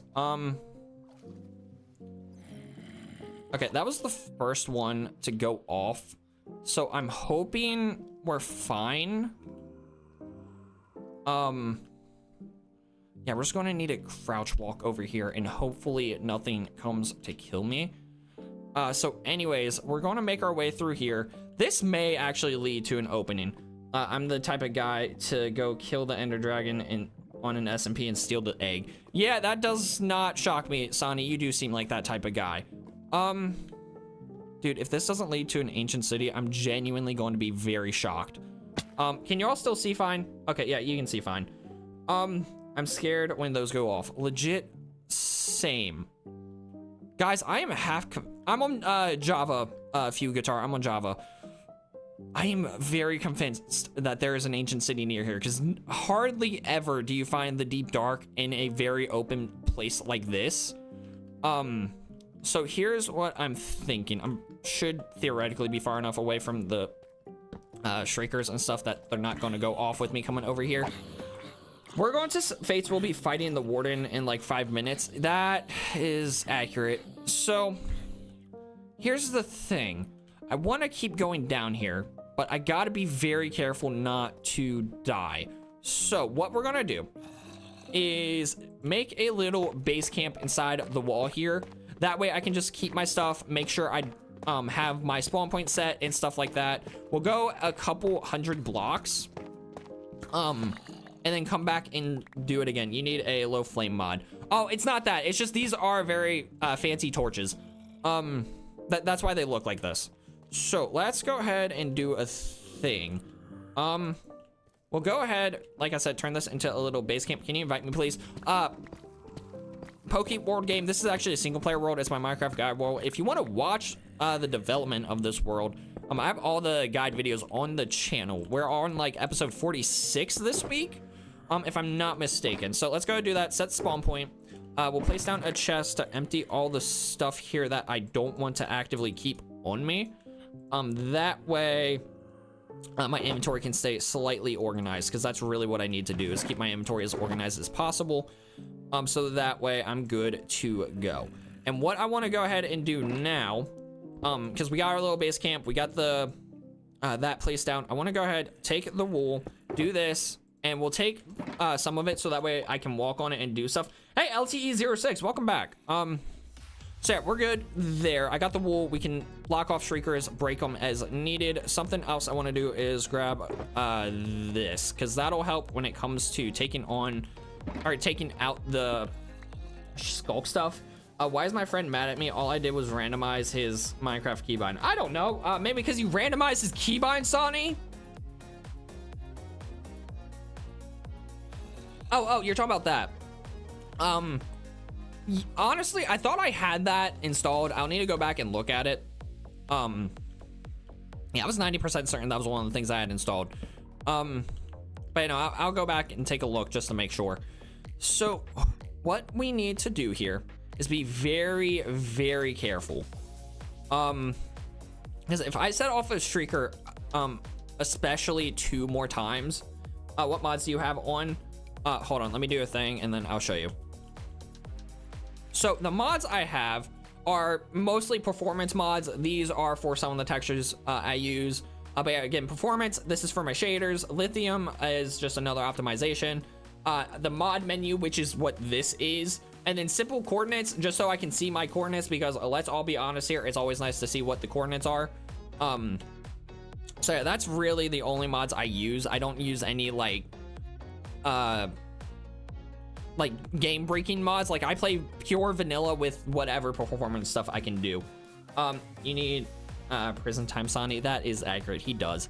Okay, that was the first one to go off. So I'm hoping we're fine. Yeah, we're just going to need a crouch walk over here and hopefully nothing comes to kill me. So anyways, we're going to make our way through here. This may actually lead to an opening. I'm the type of guy to go kill the Ender Dragon on an SMP and steal the egg. Yeah, that does not shock me, Sonny. You do seem like that type of guy. Dude, if this doesn't lead to an ancient city, I'm genuinely going to be very shocked. Can you all still see fine? Okay, yeah, you can see fine. I'm scared when those go off. Legit, same. Guys, I am I'm on Java, Few Guitar. I'm on Java. I am very convinced that there is an ancient city near here, because hardly ever do you find the deep dark in a very open place like this. So here's what I'm thinking. I should theoretically be far enough away from the shriekers and stuff that they're not going to go off with me coming over here. We're going to Fates. Will be fighting the warden in like 5 minutes. That is accurate. So here's the thing. I want to keep going down here, but I got to be very careful not to die. So what we're going to do is make a little base camp inside of the wall here. That way I can just keep my stuff, make sure I have my spawn point set and stuff like that. We'll go a couple 100 blocks and then come back and do it again. You need a low flame mod. Oh, it's not that. It's just these are very fancy torches. That's why they look like this. So let's go ahead and do a thing. We'll go ahead, like I said, turn this into a little base camp. Can you invite me, please? Poke World game. This is actually a single player world. It's my Minecraft guide world. If you want to watch the development of this world, I have all the guide videos on the channel. We're on like episode 46 this week, if I'm not mistaken. So let's go do that. Set spawn point. We'll place down a chest to empty all the stuff here that I don't want to actively keep on me. That way my inventory can stay slightly organized, because that's really what I need to do, is keep my inventory as organized as possible. So that way I'm good to go. And what I want to go ahead and do now, because we got our little base camp, we got the that place down. I want to go ahead, take the wool, do this, and we'll take some of it so that way I can walk on it and do stuff. Hey, LTE06, welcome back. So yeah, we're good there. I got the wool. We can block off shriekers, break them as needed. Something else I want to do is grab this, because that'll help when it comes to taking out the skulk stuff. Why is my friend mad at me? All I did was randomize his Minecraft keybind. I don't know. Maybe because you randomized his keybind, Sonny? Oh, you're talking about that. Honestly, I thought I had that installed. I'll need to go back and look at it. Yeah, I was 90% certain that was one of the things I had installed. But you know, I'll go back and take a look just to make sure. So what we need to do here is be very, very careful. Because if I set off a shrieker, especially 2 more times, what mods do you have on? Hold on, let me do a thing and then I'll show you. So the mods I have are mostly performance mods. These are for some of the textures I use. But yeah, again, performance, this is for my shaders. Lithium is just another optimization. The mod menu, which is what this is. And then simple coordinates, just so I can see my coordinates, because let's all be honest here, it's always nice to see what the coordinates are. So yeah, that's really the only mods I use. I don't use any like game breaking mods. Like I play pure vanilla with whatever performance stuff I can do. You need prison time, Sonny. That is accurate, he does.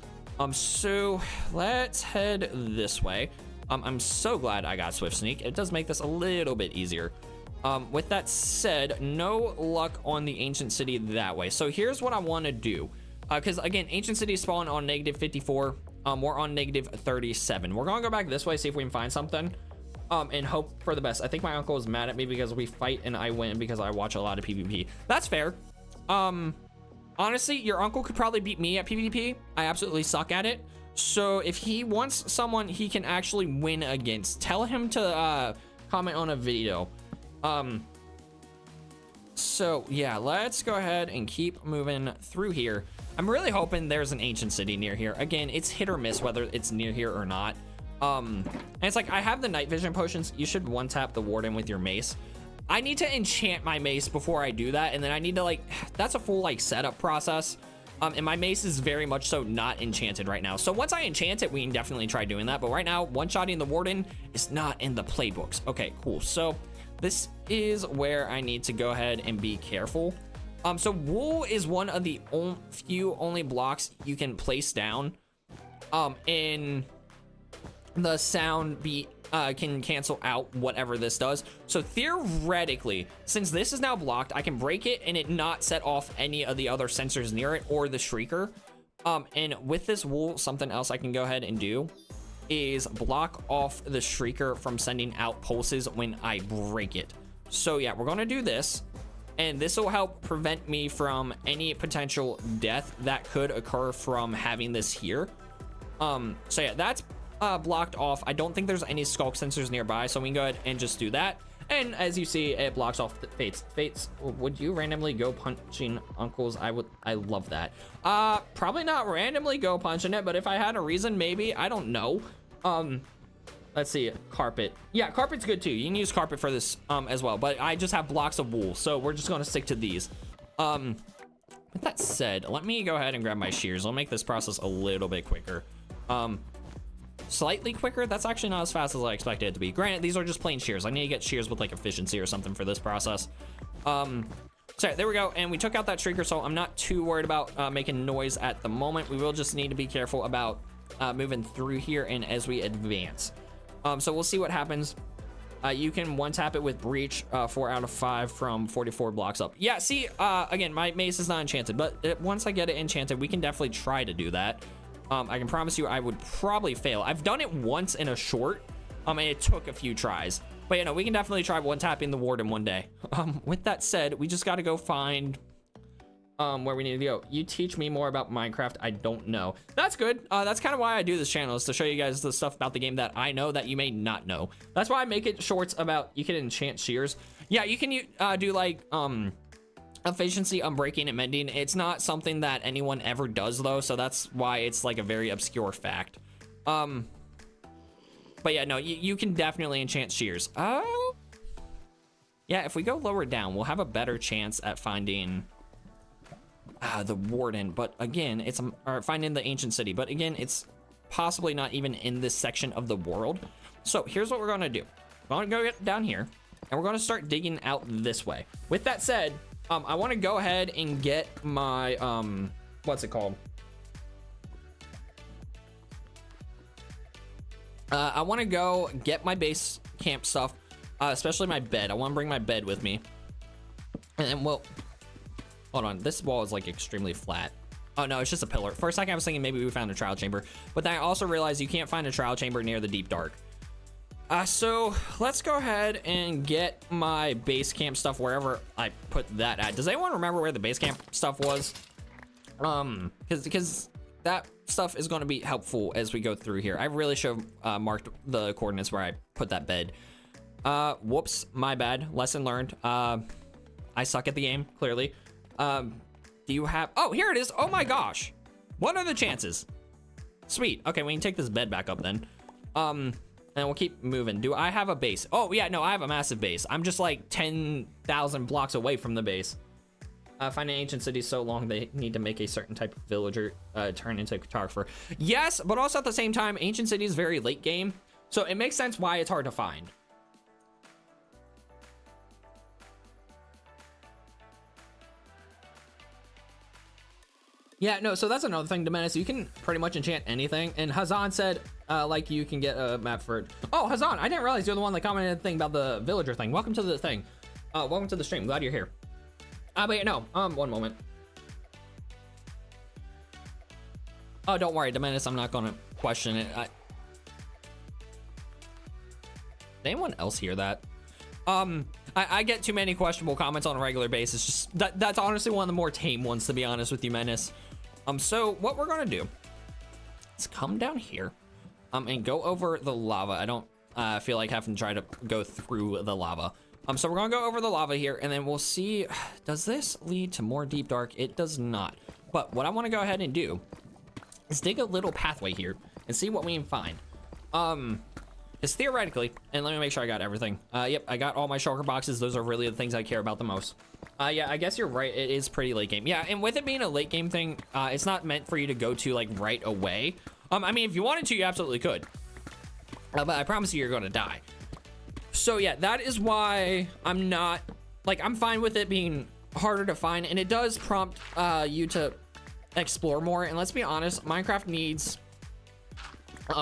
So let's head this way. I'm so glad I got Swift Sneak. It does make this a little bit easier. With that said, no luck on the ancient city that way. So here's what I want to do, because again, ancient city spawn on -54. We're on -37. We're gonna go back this way, see if we can find something, and hope for the best. I think my uncle is mad at me because we fight and I win because I watch a lot of PvP. That's fair. Honestly, your uncle could probably beat me at PvP. I absolutely suck at it. So if he wants someone he can actually win against, tell him to comment on a video. So yeah, let's go ahead and keep moving through here. I'm really hoping there's an ancient city near here. Again, it's hit or miss whether it's near here or not. And it's like, I have the night vision potions. You should one tap the warden with your mace. I need to enchant my mace before I do that, and then I need to like, that's a full like setup process. And my mace is very much so not enchanted right now. So once I enchant it, we can definitely try doing that. But right now, one-shotting the warden is not in the playbooks. Okay, cool. So this is where I need to go ahead and be careful. So wool is one of the few only blocks you can place down in the sound beat can cancel out whatever this does. So theoretically, since this is now blocked, I can break it and it not set off any of the other sensors near it or the shrieker. And with this wool, something else I can go ahead and do is block off the shrieker from sending out pulses when I break it. So yeah, we're gonna do this, and this will help prevent me from any potential death that could occur from having this here. So yeah, that's blocked off. I don't think there's any skulk sensors nearby, so we can go ahead and just do that. And as you see, it blocks off the fates. Would you randomly go punching uncles? I love that. Probably not randomly go punching it, but if I had a reason, maybe. I don't know. Let's see, carpet. Yeah, carpet's good too. You can use carpet for this as well, but I just have blocks of wool, so we're just gonna stick to these. With that said, let me go ahead and grab my shears. I'll make this process a little bit quicker. Slightly quicker. That's actually not as fast as I expected it to be. Granted, these are just plain shears. I need to get shears with like efficiency or something for this process. So there we go, and we took out that shrieker, so I'm not too worried about making noise at the moment. We will just need to be careful about moving through here and as we advance. So we'll see what happens. You can one tap it with breach 4 out of 5 from 44 blocks up. Yeah, see, again, my mace is not enchanted, but once I get it enchanted, we can definitely try to do that. I can promise you I would probably fail. I've done it once in a short, and it took a few tries. But, you know, we can definitely try one tapping the warden one day. With that said, we just got to go find where we need to go. You teach me more about Minecraft. I don't know. That's good. That's kind of why I do this channel, is to show you guys the stuff about the game that I know that you may not know. That's why I make it shorts about you can enchant shears. Yeah, you can do like efficiency unbreaking and mending. It's not something that anyone ever does though, so that's why it's like a very obscure fact. But yeah, no, you can definitely enchant shears. Oh, yeah, if we go lower down, we'll have a better chance at finding the warden. But again, it's or finding the ancient city. But again, it's possibly not even in this section of the world. So here's what we're gonna do. We're gonna go get down here, and we're gonna start digging out this way. With that said, I want to go ahead and get my what's it called? I want to go get my base camp stuff, especially my bed. I want to bring my bed with me, and then we'll hold on. This wall is like extremely flat. Oh no, it's just a pillar. For a second, I was thinking maybe we found a trial chamber, but then I also realized you can't find a trial chamber near the deep dark. So let's go ahead and get my base camp stuff wherever I put that at. Does anyone remember where the base camp stuff was? Because that stuff is going to be helpful as we go through here. I really should have marked the coordinates where I put that bed. Whoops, my bad. Lesson learned. I suck at the game, clearly. Do you have... Oh, here it is. Oh my gosh. What are the chances? Sweet. Okay, we can take this bed back up then. And we'll keep moving. Do I have a base? Oh, yeah, no, I have a massive base. I'm just like 10,000 blocks away from the base. Finding ancient cities so long, they need to make a certain type of villager turn into a cartographer. Yes, but also at the same time, ancient city is very late game. So it makes sense why it's hard to find. Yeah, no, so that's another thing, Domenis. You can pretty much enchant anything. And Hazan said, like, you can get a map for it. Oh, Hazan, I didn't realize you're the one that commented the thing about the villager thing. Welcome to the thing. Welcome to the stream. Glad you're here. But yeah, no, one moment. Oh, don't worry, Domenis, I'm not gonna question it. Did anyone else hear that? I get too many questionable comments on a regular basis. Just that's honestly one of the more tame ones, to be honest with you, Menace. So what we're gonna do is come down here, and go over the lava. I don't feel like having to try to go through the lava. So we're gonna go over the lava here, and then we'll see. Does this lead to more deep dark? It does not. But what I want to go ahead and do is dig a little pathway here and see what we can find. Because theoretically, and let me make sure I got everything. Yep, I got all my shulker boxes. Those are really the things I care about the most. Yeah, I guess you're right. It is pretty late game. Yeah, and with it being a late game thing, it's not meant for you to go to like right away. I mean, if you wanted to, you absolutely could. But I promise you, you're gonna die. So yeah, that is why I'm not, like, I'm fine with it being harder to find, and it does prompt you to explore more. And let's be honest, Minecraft needs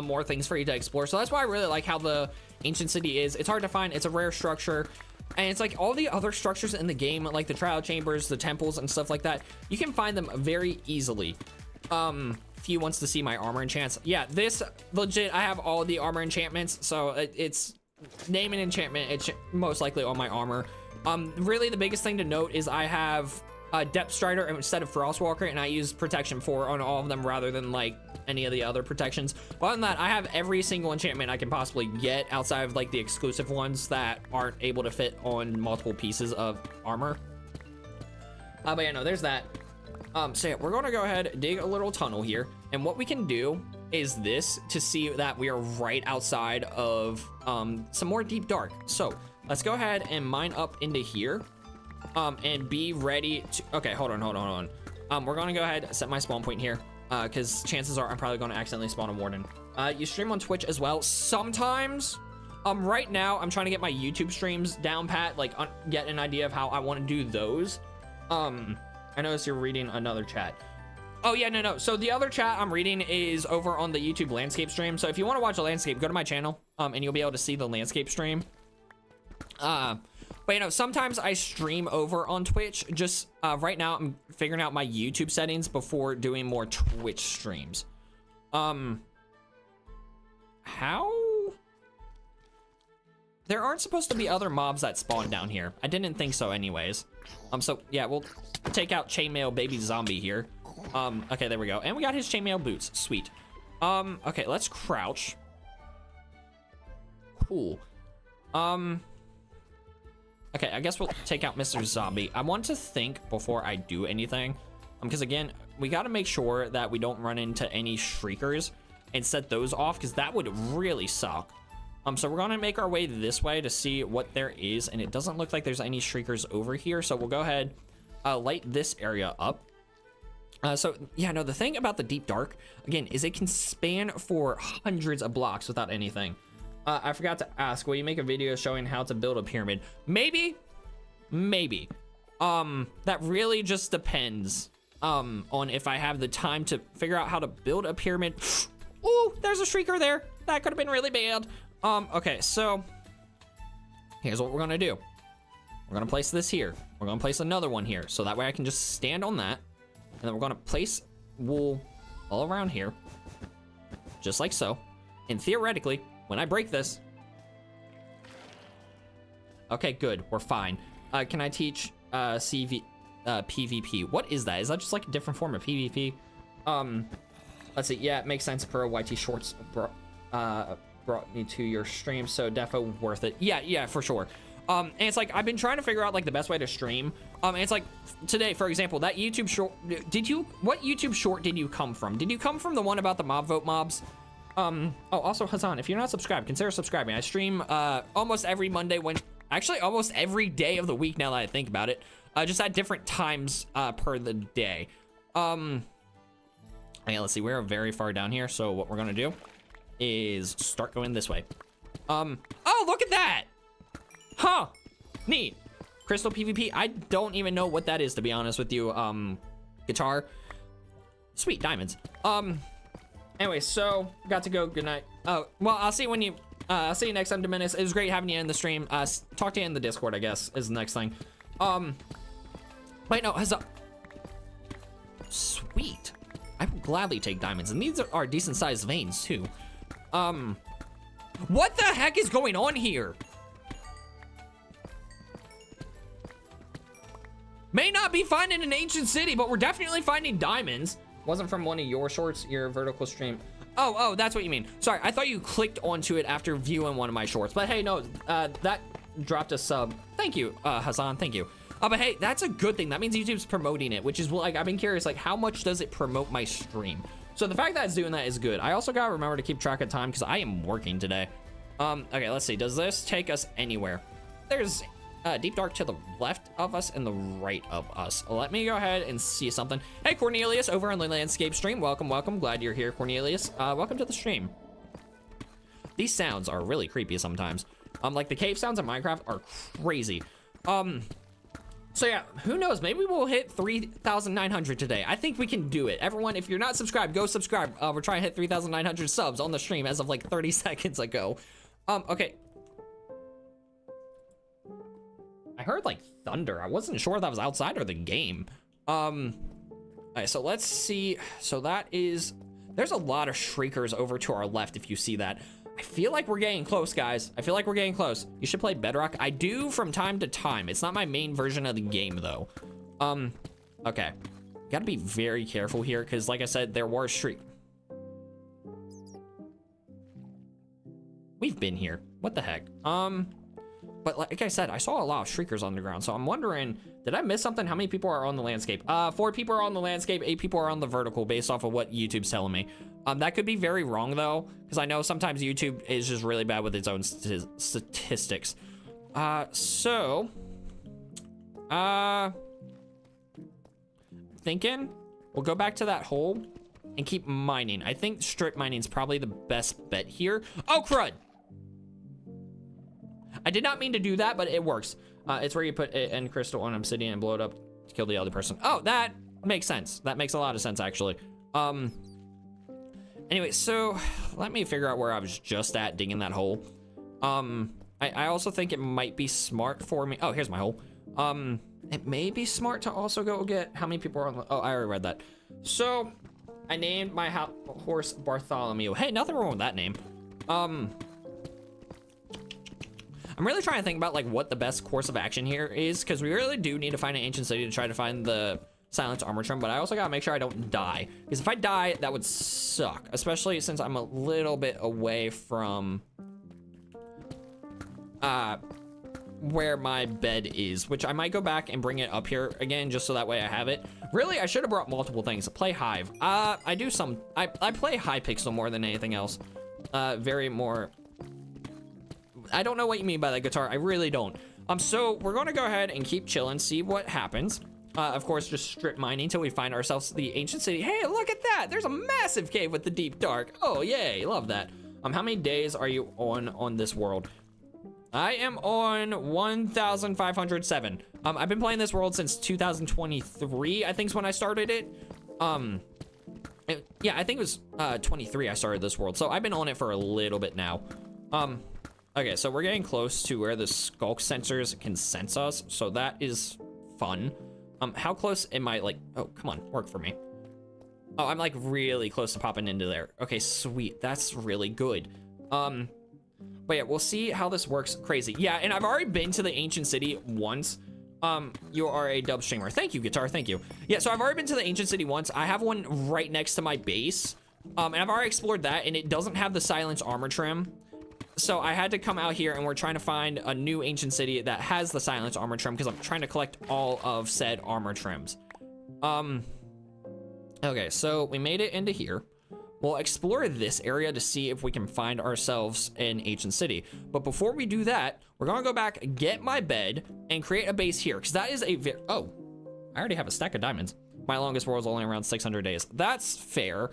more things for you to explore. So that's why I really like how the ancient city is. It's hard to find, it's a rare structure, and it's like all the other structures in the game, like the trial chambers, the temples, and stuff like that, you can find them very easily. Few wants to see my armor enchants. Yeah, this legit, I have all the armor enchantments, so it's name an enchantment, it's most likely on my armor. Really the biggest thing to note is I have Depth Strider instead of Frostwalker, and I use Protection 4 on all of them rather than like any of the other protections. But other than that, I have every single enchantment I can possibly get outside of like the exclusive ones that aren't able to fit on multiple pieces of armor. But yeah, no, there's that. So yeah, we're gonna go ahead, dig a little tunnel here, and what we can do is this to see that we are right outside of some more deep dark. So let's go ahead and mine up into here, and be ready to, okay, hold on. We're gonna go ahead and set my spawn point here, because chances are I'm probably gonna accidentally spawn a warden. You stream on Twitch as well sometimes. Right now I'm trying to get my YouTube streams down pat, like get an idea of how I want to do those. I noticed you're reading another chat. Oh yeah, no. So the other chat I'm reading is over on the YouTube landscape stream. So if you want to watch a landscape, go to my channel, and you'll be able to see the landscape stream. But you know, sometimes I stream over on Twitch. Just right now I'm figuring out my YouTube settings before doing more Twitch streams. How? There aren't supposed to be other mobs that spawn down here. I didn't think so anyways. So yeah, we'll take out chainmail baby zombie here. Okay, there we go. And we got his chainmail boots. Sweet. Okay, let's crouch. Cool. Okay, I guess we'll take out Mr. Zombie. I want to think before I do anything. Because again, we got to make sure that we don't run into any shriekers and set those off, because that would really suck. So we're gonna make our way this way to see what there is, and it doesn't look like there's any shriekers over here, so we'll go ahead, light this area up. So yeah, no, the thing about the deep dark, again, is it can span for hundreds of blocks without anything. I forgot to ask, will you make a video showing how to build a pyramid? Maybe. That really just depends on if I have the time to figure out how to build a pyramid. Ooh, there's a shrieker there. That could have been really bad. Okay, so here's what we're gonna do. We're gonna place this here. We're gonna place another one here, so that way I can just stand on that. And then we're gonna place wool all around here, just like so. And theoretically, when I break this, okay, good, we're fine. Can I teach PvP? What is that? Is that just like a different form of PvP? Let's see. Yeah, it makes sense. Pro YT Shorts brought me to your stream, so defo worth it. Yeah, for sure. And it's like I've been trying to figure out like the best way to stream. And it's like today, for example, that YouTube short. What YouTube short did you come from? Did you come from the one about the mob vote mobs? Oh, also Hazan, if you're not subscribed, consider subscribing. I stream almost every Monday, actually almost every day of the week now that I think about it. Just at different times per the day. Okay, let's see, we're very far down here, so what we're gonna do is start going this way. Oh, look at that! Huh, neat. Crystal PvP, I don't even know what that is, to be honest with you. Guitar, sweet, diamonds. Anyway, so got to go, good night. Oh, well, I'll see you when you, I'll see you next time, Dominus. It was great having you in the stream. Talk to you in the Discord, I guess, is the next thing. Wait, no, sweet. I would gladly take diamonds, and these are decent sized veins too. What the heck is going on here? May not be finding an ancient city, but we're definitely finding diamonds. Wasn't from one of your shorts, your vertical stream. Oh, that's what you mean. Sorry, I thought you clicked onto it after viewing one of my shorts, but hey, no, that dropped a sub. Thank you, Hassan, thank you. But hey, that's a good thing. That means YouTube's promoting it, which is like, I've been curious, like how much does it promote my stream? So the fact that it's doing that is good. I also gotta remember to keep track of time because I am working today. Okay, let's see. Does this take us anywhere? There's deep dark to the left of us and the right of us. Let me go ahead and see something. Hey, Cornelius over on the landscape stream. Welcome. Glad you're here, Cornelius. Welcome to the stream. These sounds are really creepy sometimes. Like the cave sounds in Minecraft are crazy. So yeah, who knows? Maybe we'll hit 3,900 today. I think we can do it. Everyone, if you're not subscribed, go subscribe. We're trying to hit 3,900 subs on the stream as of like 30 seconds ago. Okay. I heard like thunder. I wasn't sure if that was outside or the game. All right, so let's see. So that is, there's a lot of shriekers over to our left if you see that. I feel like we're getting close, guys. I feel like we're getting close. You should play Bedrock. I do from time to time. It's not my main version of the game, though. Okay. Gotta be very careful here, because like I said, there were We've been here. What the heck? But like I said, I saw a lot of shriekers on the ground, so I'm wondering, did I miss something? How many people are on the landscape? 4 people are on the landscape, 8 people are on the vertical based off of what YouTube's telling me. That could be very wrong though, because I know sometimes YouTube is just really bad with its own statistics. Thinking we'll go back to that hole and keep mining. I think strip mining is probably the best bet here. Oh, crud! I did not mean to do that, but it works. It's where you put an crystal on obsidian and blow it up to kill the other person. Oh, that makes sense. That makes a lot of sense, actually. Anyway, so let me figure out where I was just at digging that hole. I also think it might be smart for me. Oh, here's my hole. It may be smart to also go get how many people are on the, oh, I already read that. So I named my horse Bartholomew. Hey, nothing wrong with that name. I'm really trying to think about like what the best course of action here is, because we really do need to find an ancient city to try to find the silenced armor trim, but I also gotta make sure I don't die, because if I die, that would suck, especially since I'm a little bit away from where my bed is, which I might go back and bring it up here again just so that way I have it. Really, I should have brought multiple things. Play Hive. I play Hypixel more than anything else. I don't know what you mean by that guitar. I really don't. So we're gonna go ahead and keep chilling, see what happens. Of course, just strip mining until we find ourselves the ancient city. Hey, look at that! There's a massive cave with the deep dark. Oh, yay, love that. How many days are you on this world? I am on 1,507. I've been playing this world since 2023, I think is when I started it. Yeah, I think it was 23 I started this world, so I've been on it for a little bit now. Okay, so we're getting close to where the skulk sensors can sense us, so that is fun. How close am I, like, oh, come on, work for me. Oh, I'm like really close to popping into there. Okay, sweet, that's really good. But yeah, we'll see how this works. Crazy. Yeah, and I've already been to the ancient city once. You are a dub streamer. Thank you, guitar, thank you. Yeah, so I've already been to the ancient city once. I have one right next to my base. And I've already explored that, and it doesn't have the silence armor trim. So I had to come out here, and we're trying to find a new ancient city that has the silence armor trim, because I'm trying to collect all of said armor trims. Okay, so we made it into here. We'll explore this area to see if we can find ourselves an ancient city. But before we do that, we're gonna go back, get my bed, and create a base here, because that is a oh, I already have a stack of diamonds. My longest world is only around 600 days. That's fair.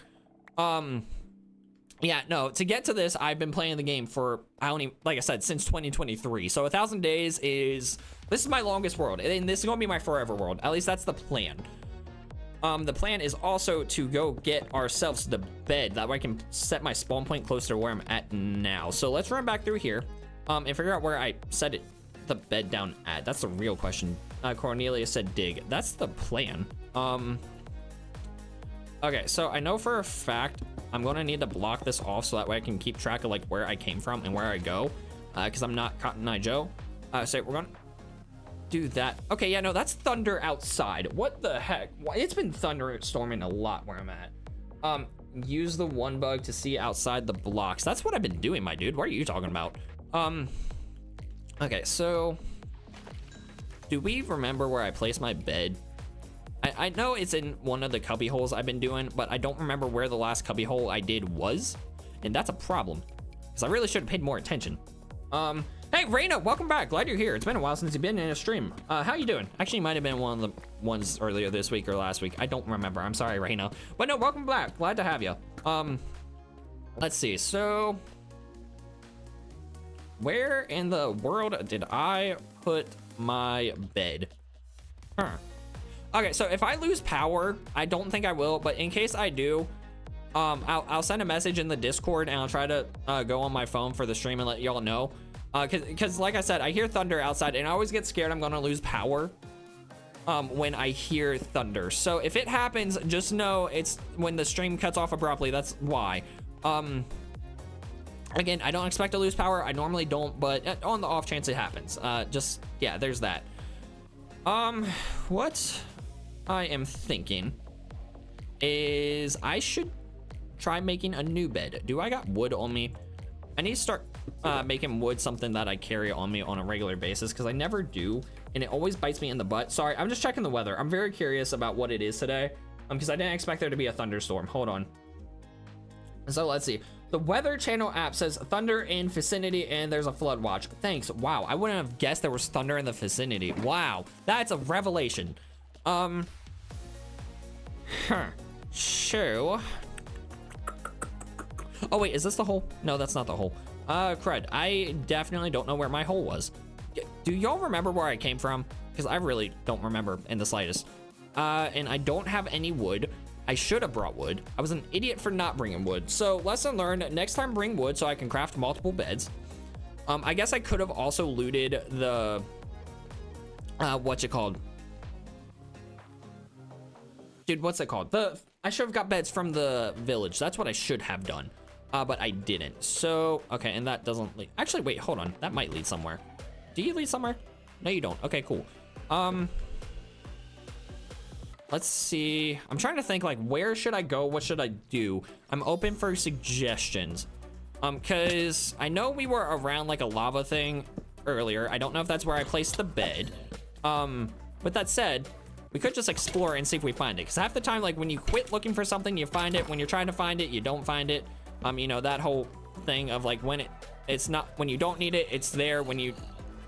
Yeah, no, to get to this, I've been playing the game for, like I said, since 2023. So 1,000 days this is my longest world, and this is gonna be my forever world. At least that's the plan. The plan is also to go get ourselves the bed. That way I can set my spawn point closer to where I'm at now. So let's run back through here, and figure out where I set the bed down at. That's the real question. Cornelia said dig. That's the plan. Okay, so I know for a fact I'm gonna need to block this off so that way I can keep track of like where I came from and where I go, because I'm not Cotton Eye Joe. So we're gonna do that. Okay, yeah, no, that's thunder outside. What the heck? It's been thunderstorming a lot where I'm at. Use the one bug to see outside the blocks. That's what I've been doing, my dude. What are you talking about? Okay, so do we remember where I placed my bed? I know it's in one of the cubby holes I've been doing, but I don't remember where the last cubby hole I did was, and that's a problem, because I really should have paid more attention. Hey, Raina, welcome back. Glad you're here. It's been a while since you've been in a stream. How you doing? Actually, it might have been one of the ones earlier this week or last week. I don't remember. I'm sorry, Raina. But no, welcome back. Glad to have you. Let's see. So, where in the world did I put my bed? Huh. Okay, so if I lose power, I don't think I will, but in case I do, I'll send a message in the Discord and I'll try to go on my phone for the stream and let y'all know. Because like I said, I hear thunder outside and I always get scared I'm gonna lose power when I hear thunder. So if it happens, just know it's when the stream cuts off abruptly. That's why. Again, I don't expect to lose power. I normally don't, but on the off chance it happens, just, yeah, there's that. What I am thinking is I should try making a new bed. Do I got wood on me? I need to start making wood something that I carry on me on a regular basis, because I never do, and it always bites me in the butt. Sorry, I'm just checking the weather. I'm very curious about what it is today, because I didn't expect there to be a thunderstorm. Hold on. So let's see. The Weather Channel app says thunder in vicinity and there's a flood watch. Thanks. Wow, I wouldn't have guessed there was thunder in the vicinity. Wow, that's a revelation. So. Oh wait, is this the hole? No, that's not the hole. Crud. I definitely don't know where my hole was. Do y'all remember where I came from? Because I really don't remember in the slightest. And I don't have any wood. I should have brought wood. I was an idiot for not bringing wood. So lesson learned, next time bring wood so I can craft multiple beds. I guess I could have also looted the, what's it called? Dude, what's it called? I should have got beds from the village. That's what I should have done. But I didn't. So, okay, and that doesn't lead. Actually, wait, hold on. That might lead somewhere. Do you lead somewhere? No, you don't. Okay, cool. Let's see. I'm trying to think, like, where should I go? What should I do? I'm open for suggestions. Because I know we were around, like, a lava thing earlier. I don't know if that's where I placed the bed. With that said, we could just explore and see if we find it. Because half the time, like, when you quit looking for something, you find it. When you're trying to find it, you don't find it. You know, that whole thing of, like, when it's not, when you don't need it, it's there. When you,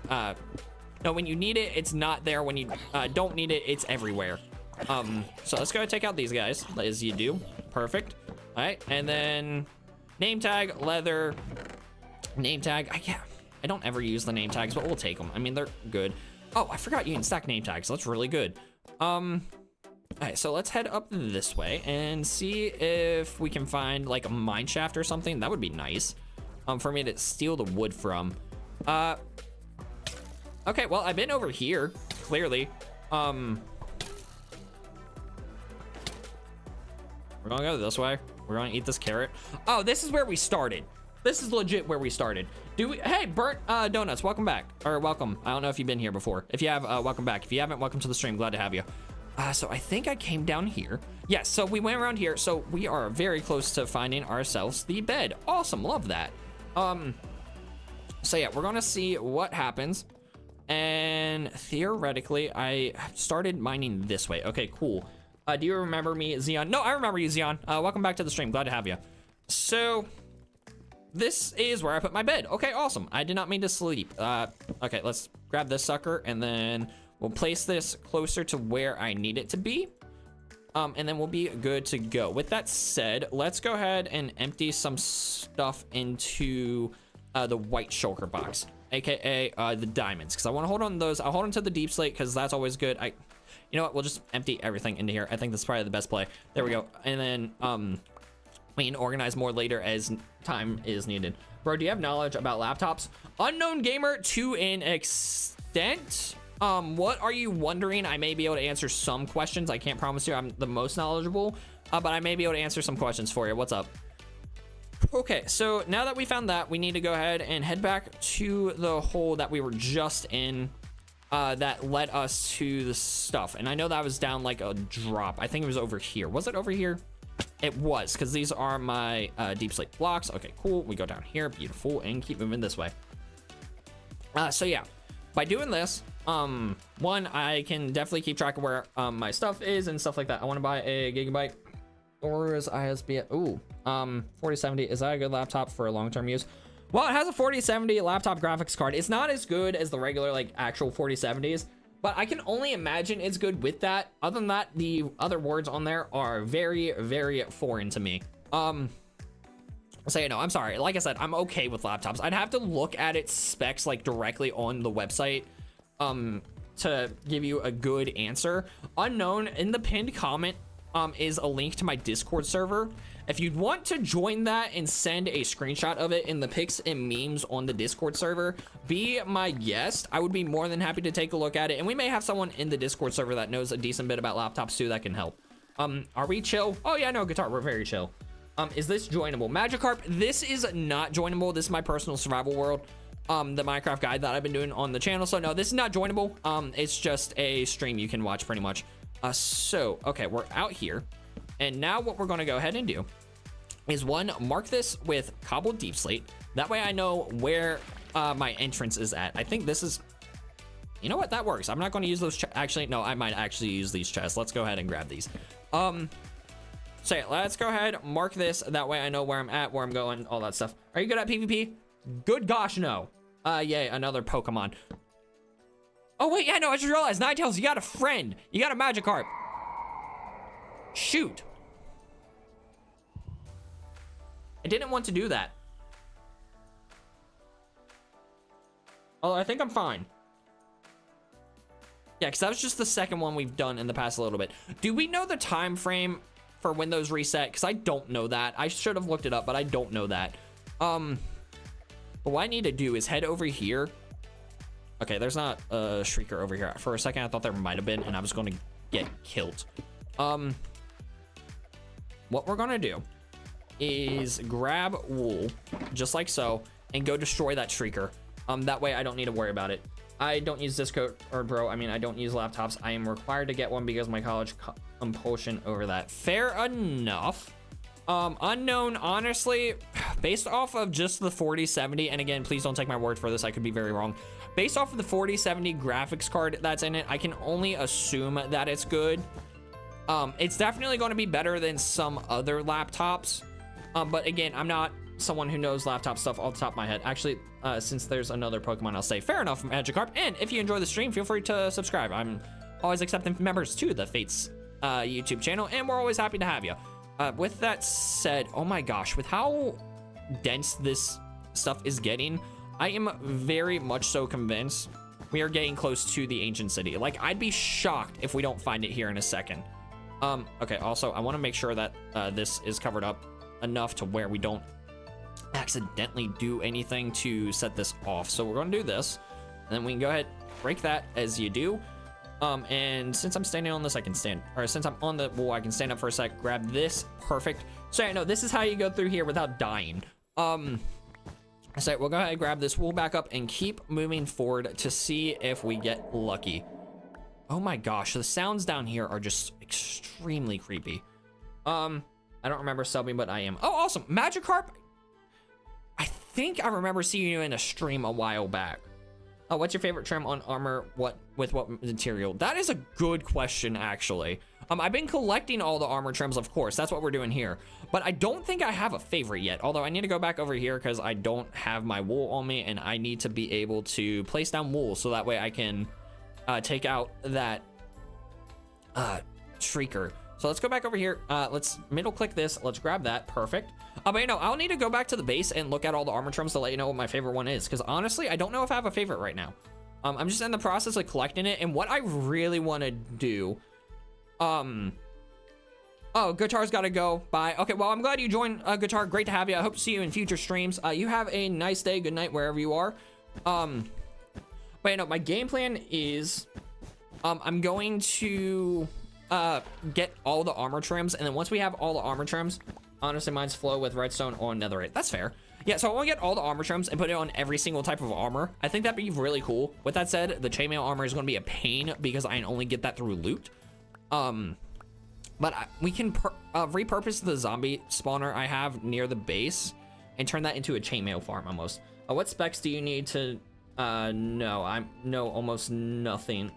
no, when you need it, it's not there. When you don't need it, it's everywhere. So let's go take out these guys, as you do. Perfect. All right, and then name tag, leather, name tag. I don't ever use the name tags, but we'll take them. I mean, they're good. Oh, I forgot you can stack name tags. That's really good. All right, so let's head up this way and see if we can find like a mine shaft or something. That would be nice, for me to steal the wood from. Okay, well, I've been over here, clearly. We're gonna go this way. We're gonna eat this carrot. Oh, this is where we started. This is legit where we started. Hey, Burnt Donuts, welcome back. Or welcome. I don't know if you've been here before. If you have, welcome back. If you haven't, welcome to the stream. Glad to have you. So I think I came down here. Yes, so we went around here. So we are very close to finding ourselves the bed. Awesome, love that. So yeah, we're gonna see what happens. And theoretically, I started mining this way. Okay, cool. Do you remember me, Xeon? No, I remember you, Xeon. Welcome back to the stream. Glad to have you. So, this is where I put my bed. Okay, awesome. I did not mean to sleep. Okay, let's grab this sucker, and then we'll place this closer to where I need it to be. And then we'll be good to go. With that said, let's go ahead and empty some stuff into the white shulker box, aka the diamonds, because I want to hold on to those. I'll hold on to the deep slate because that's always good. You know what? We'll just empty everything into here. I think that's probably the best play. There we go. And then we can organize more later as time is needed. Bro, do you have knowledge about laptops? Unknown gamer to an extent. What are you wondering? I may be able to answer some questions. I can't promise you I'm the most knowledgeable, but I may be able to answer some questions for you. What's up? Okay, so now that we found that, we need to go ahead and head back to the hole that we were just in. That led us to the stuff, and I know that was down like a drop. I think it was over here. Was it over here? It was, because these are my deep slate blocks. Okay, cool. We go down here, beautiful, and keep moving this way. So yeah, by doing this, one, I can definitely keep track of where my stuff is and stuff like that. I want to buy a gigabyte or is ISB. Ooh, 4070. Is that a good laptop for long-term use? Well, it has a 4070 laptop graphics card. It's not as good as the regular, like, actual 4070s, but I can only imagine it's good with that. Other than that, the other words on there are very, very foreign to me. So, you know, I'm sorry. Like I said, I'm okay with laptops. I'd have to look at its specs, like, directly on the website, to give you a good answer. Unknown, in the pinned comment is a link to my Discord server. If you'd want to join that and send a screenshot of it in the pics and memes on the Discord server, be my guest. I would be more than happy to take a look at it, and we may have someone in the Discord server that knows a decent bit about laptops too that can help. Are we chill? Oh yeah, no, guitar, we're very chill. Is this joinable? Magikarp, this is not joinable. This is my personal survival world, the Minecraft guide that I've been doing on the channel. So no, this is not joinable. It's just a stream you can watch pretty much. So okay, we're out here, and now what we're going to go ahead and do is mark this with cobbled deep slate. That way I know where my entrance is at. I think this is, you know what, that works. I'm not going to use those actually, no, I might actually use these chests. Let's go ahead and grab these. So yeah, let's go ahead, mark this. That way I know where I'm at, where I'm going, all that stuff. Are you good at PvP? Good gosh, no. Yay, another Pokemon. Oh wait, yeah, no, I just realized, Ninetales, you got a friend. You got a Magikarp. Shoot. I didn't want to do that. Although I think I'm fine. Yeah, because that was just the second one we've done in the past a little bit. Do we know the time frame for when those reset? Because I don't know that. I should have looked it up, but I don't know that. But what I need to do is head over here. Okay, there's not a Shrieker over here. For a second, I thought there might have been, and I was going to get killed. What we're going to do is grab wool, just like so, and go destroy that Shrieker. That way I don't need to worry about it. I don't use Discord, or bro, I mean, I don't use laptops. I am required to get one because my college compulsion over that. Fair enough. Unknown, honestly, based off of just the 4070, and again, please don't take my word for this, I could be very wrong. Based off of the 4070 graphics card that's in it, I can only assume that it's good. It's definitely going to be better than some other laptops. But again, I'm not someone who knows laptop stuff off the top of my head. Actually, since there's another Pokemon, I'll say fair enough, Magikarp. And if you enjoy the stream, feel free to subscribe. I'm always accepting members to the Fates YouTube channel, and we're always happy to have you. With that said, oh my gosh, with how dense this stuff is getting, I am very much so convinced we are getting close to the ancient city. Like, I'd be shocked if we don't find it here in a second. Okay, also, I want to make sure that this is covered up enough to where we don't accidentally do anything to set this off. So we're going to do this, and then we can go ahead, break that as you do. And since I'm standing on this, I can stand, or since I'm on the wall, I can stand up for a sec, grab this, perfect. So I know this is how you go through here without dying. So we'll go ahead and grab this wool back up and keep moving forward to see if we get lucky. Oh my gosh, the sounds down here are just extremely creepy. I don't remember subbing, but I am. Oh, awesome. Magikarp. I think I remember seeing you in a stream a while back. Oh, what's your favorite trim on armor? With what material? That is a good question, actually. I've been collecting all the armor trims, of course. That's what we're doing here. But I don't think I have a favorite yet. Although I need to go back over here because I don't have my wool on me, and I need to be able to place down wool so that way I can take out that Shrieker. So let's go back over here. Let's middle click this. Let's grab that. Perfect. But you know, I'll need to go back to the base and look at all the armor trims to let you know what my favorite one is. Because honestly, I don't know if I have a favorite right now. I'm just in the process of collecting it. And what I really want to do... Oh, Guitar's got to go. Bye. Okay, well, I'm glad you joined, Guitar. Great to have you. I hope to see you in future streams. You have a nice day. Good night, wherever you are. But you know, my game plan is... I'm going to... get all the armor trims, and then once we have all the armor trims, honestly, mine's flow with redstone on netherite. That's fair. Yeah, so I want to get all the armor trims and put it on every single type of armor. I think that'd be really cool. With that said, the chainmail armor is going to be a pain because I only get that through loot. But we can repurpose the zombie spawner I have near the base and turn that into a chainmail farm almost. What specs do you need to know? I know almost nothing,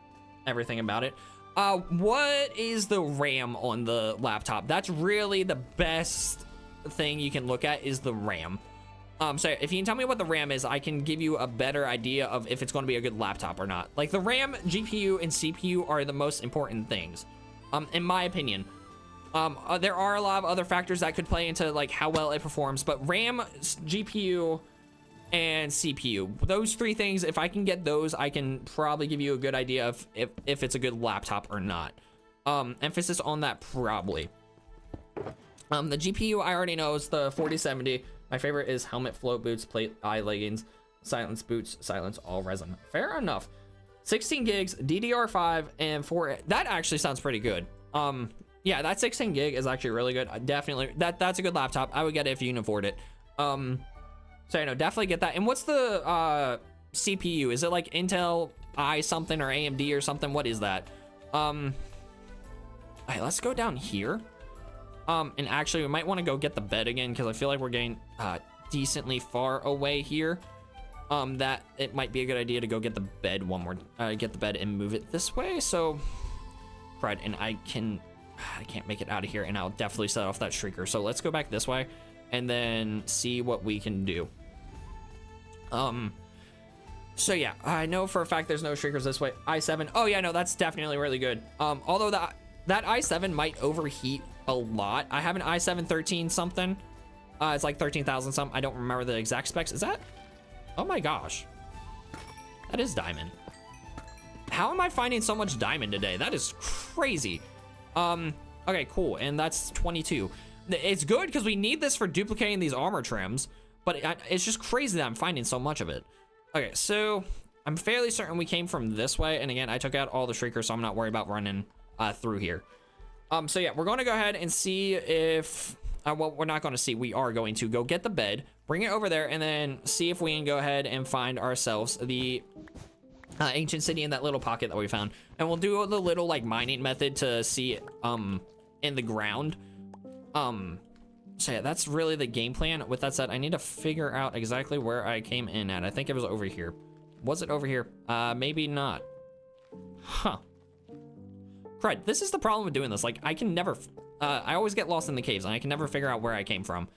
everything about it. What is the RAM on the laptop? That's really the best thing you can look at is the RAM. So if you can tell me what the RAM is, I can give you a better idea of if it's going to be a good laptop or not. Like the RAM, GPU, and CPU are the most important things, in my opinion. There are a lot of other factors that could play into like how well it performs, but RAM, GPU, and CPU. Those three things, if I can get those, I can probably give you a good idea of if it's a good laptop or not. Emphasis on that, probably. The GPU I already know is the 4070. My favorite is helmet, float boots, plate, eye leggings, silence boots, silence all resin. Fair enough. 16 gigs, DDR5, and 4. That actually sounds pretty good. Yeah, that 16 gig is actually really good. Definitely, that's a good laptop. I would get it if you can afford it. So, you know, definitely get that. And what's the CPU? Is it like Intel i something or AMD or something? What is that? All right, let's go down here. And actually, we might want to go get the bed again because I feel like we're getting decently far away here. That it might be a good idea to go get the bed one more, get the bed and move it this way. So, right, and I can't make it out of here, and I'll definitely set off that shrieker. So let's go back this way and then see what we can do. So yeah, I know for a fact there's no shriekers this way. i7, oh yeah, no, that's definitely really good. Although that i7 might overheat a lot. I have an i7 13 something. It's like 13,000 something. I don't remember the exact specs. Is that? Oh my gosh. That is diamond. How am I finding so much diamond today? That is crazy. Okay, cool. And that's 22. It's good because we need this for duplicating these armor trims, but it's just crazy that I'm finding so much of it. Okay, so I'm fairly certain we came from this way. And again, I took out all the shriekers, so I'm not worried about running through here. So yeah, we're going to go ahead and see if, well, we're not going to see, we are going to go get the bed, bring it over there, and then see if we can go ahead and find ourselves the ancient city in that little pocket that we found. And we'll do the little like mining method to see it in the ground. So yeah, that's really the game plan. With that said, I need to figure out exactly where I came in at. I think it was over here. Was it over here? Maybe not. Huh. Crud, this is the problem with doing this. Like, I can never, I always get lost in the caves and I can never figure out where I came from.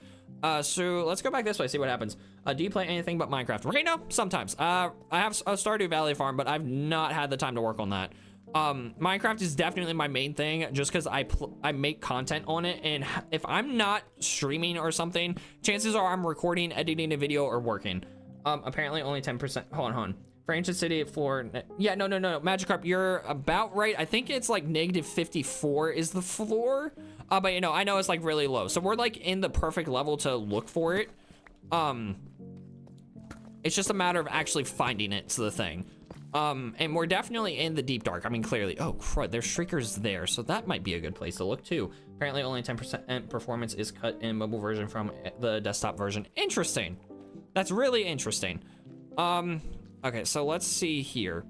So let's go back this way, see what happens. Do you play anything but Minecraft? Right now, sometimes. I have a Stardew Valley farm, but I've not had the time to work on that. Minecraft is definitely my main thing just because I make content on it, and if I'm not streaming or something, chances are I'm recording, editing a video, or working. Apparently only 10%. Hold on. For Ancient City floor, yeah, no, Magikarp, you're about right. I think it's like -54 is the floor, but you know, I know it's like really low, so we're like in the perfect level to look for it. It's just a matter of actually finding it to the thing. And we're definitely in the deep dark. I mean, clearly. Oh, crud, there's shriekers there, so that might be a good place to look too. Apparently only 10% performance is cut in mobile version from the desktop version. Interesting. That's really interesting. Okay, so let's see here.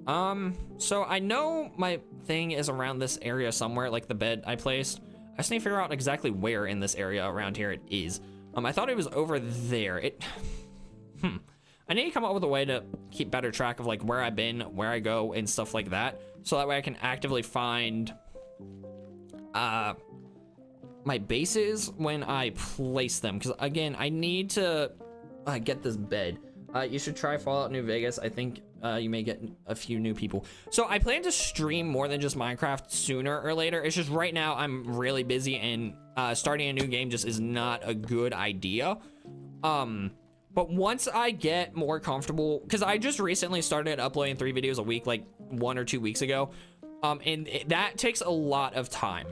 So I know my thing is around this area somewhere, like the bed I placed. I just need to figure out exactly where in this area around here it is. I thought it was over there. I need to come up with a way to keep better track of like where I've been, where I go, and stuff like that. So that way I can actively find my bases when I place them. Because again, I need to get this bed. You should try Fallout New Vegas. I think you may get a few new people. So I plan to stream more than just Minecraft sooner or later. It's just right now I'm really busy, and starting a new game just is not a good idea. But once I get more comfortable, because I just recently started uploading 3 videos a week, like 1 or 2 weeks ago, and that takes a lot of time.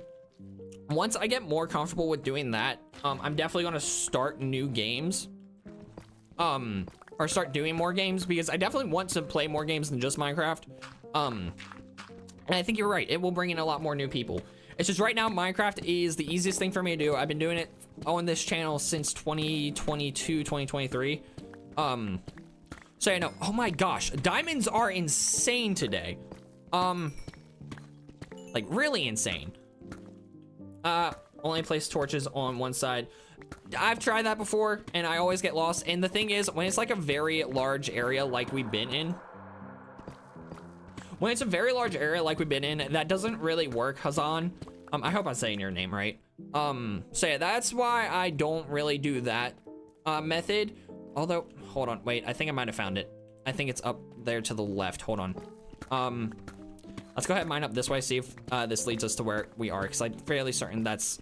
Once I get more comfortable with doing that, I'm definitely going to start new games, or start doing more games, because I definitely want to play more games than just Minecraft. And I think you're right, it will bring in a lot more new people. It's just right now, Minecraft is the easiest thing for me to do. I've been doing it on this channel since 2022, 2023. So, you know, oh my gosh, diamonds are insane today. Like really insane. Only place torches on one side. I've tried that before and I always get lost. And the thing is, when it's like a very large area like we've been in, that doesn't really work, Hazan. I hope I'm saying your name right. So yeah, that's why I don't really do that method. Although, hold on, wait, I think I might have found it. I think it's up there to the left. Hold on. Let's go ahead and mine up this way, see if this leads us to where we are, because I'm fairly certain that's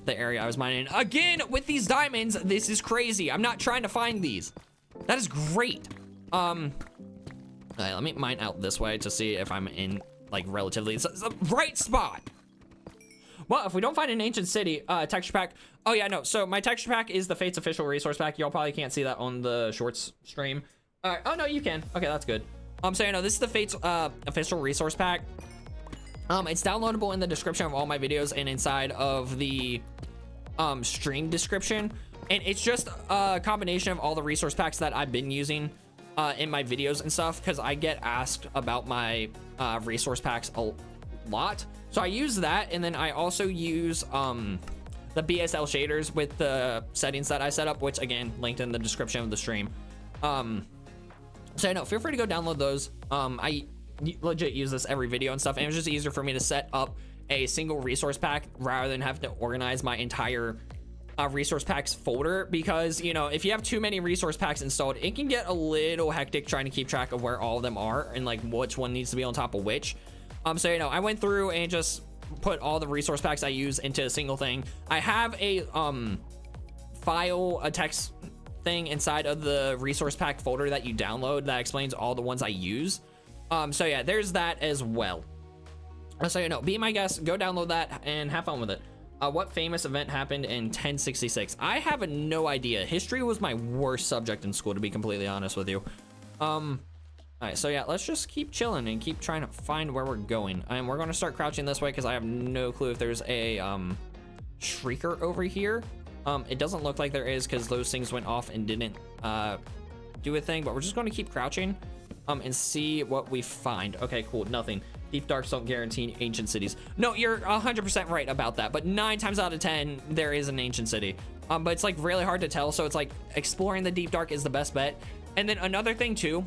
the area I was mining. Again, with these diamonds, this is crazy. I'm not trying to find these. That is great. All right, let me mine out this way to see if I'm in like relatively the right spot. Well, if we don't find an ancient city texture pack, oh yeah, no. So my texture pack is the Fates official resource pack. Y'all probably can't see that on the shorts stream. Oh no, you can. Okay, that's good. So you know, this is the Fates official resource pack. It's downloadable in the description of all my videos and inside of the stream description. And it's just a combination of all the resource packs that I've been using in my videos and stuff, because I get asked about my resource packs a lot. So I use that, and then I also use the BSL shaders with the settings that I set up, which again, linked in the description of the stream. So you know, feel free to go download those. I legit use this every video and stuff, and it was just easier for me to set up a single resource pack rather than have to organize my entire resource packs folder, because you know, if you have too many resource packs installed, it can get a little hectic trying to keep track of where all of them are and like which one needs to be on top of which. So you know, I went through and just put all the resource packs I use into a single thing. I have a file, a text thing inside of the resource pack folder that you download that explains all the ones I use. So yeah, there's that as well. So you know, be my guest, go download that and have fun with it. What famous event happened in 1066? I have no idea. History was my worst subject in school, to be completely honest with you. All right, so yeah, let's just keep chilling and keep trying to find where we're going. And we're going to start crouching this way because I have no clue if there's a shrieker over here. It doesn't look like there is because those things went off and didn't do a thing, but we're just going to keep crouching and see what we find. Okay, cool, nothing. Deep darks don't guarantee ancient cities. No, you're 100% right about that, but 9 times out of 10, there is an ancient city. But it's like really hard to tell, so it's like exploring the deep dark is the best bet. And then another thing too,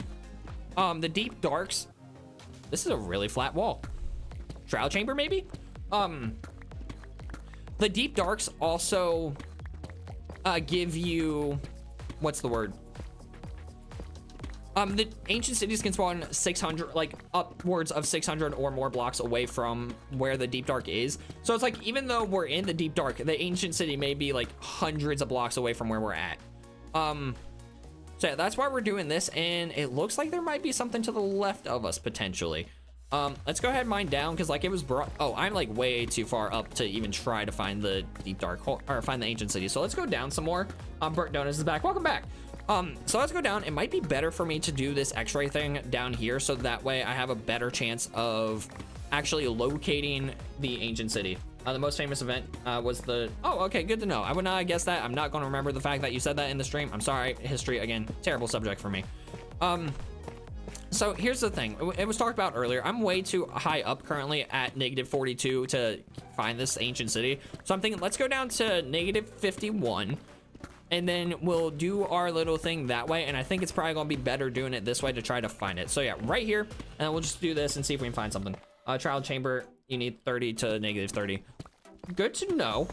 the deep darks, this is a really flat wall. Trial chamber maybe? The deep darks also give you, what's the word? The ancient cities can spawn 600, like upwards of 600 or more blocks away from where the deep dark is. So it's like, even though we're in the deep dark, the ancient city may be like hundreds of blocks away from where we're at. So yeah, that's why we're doing this, and it looks like there might be something to the left of us potentially. Let's go ahead and mine down, because like it was brought, oh, I'm like way too far up to even try to find the deep dark hole or find the ancient city. So let's go down some more. Bert Donuts is back, welcome back. So let's go down. It might be better for me to do this x-ray thing down here, so that way I have a better chance of actually locating the ancient city. The most famous event was the, oh, okay, good to know. I would not have guessed that. I'm not going to remember the fact that you said that in the stream. I'm sorry. History, again, terrible subject for me. So here's the thing. It was talked about earlier. I'm way too high up currently at -42 to find this ancient city. So I'm thinking, let's go down to -51. And then we'll do our little thing that way. And I think it's probably going to be better doing it this way to try to find it. So yeah, right here. And we'll just do this and see if we can find something. Trial chamber, you need 30 to -30. Good to know.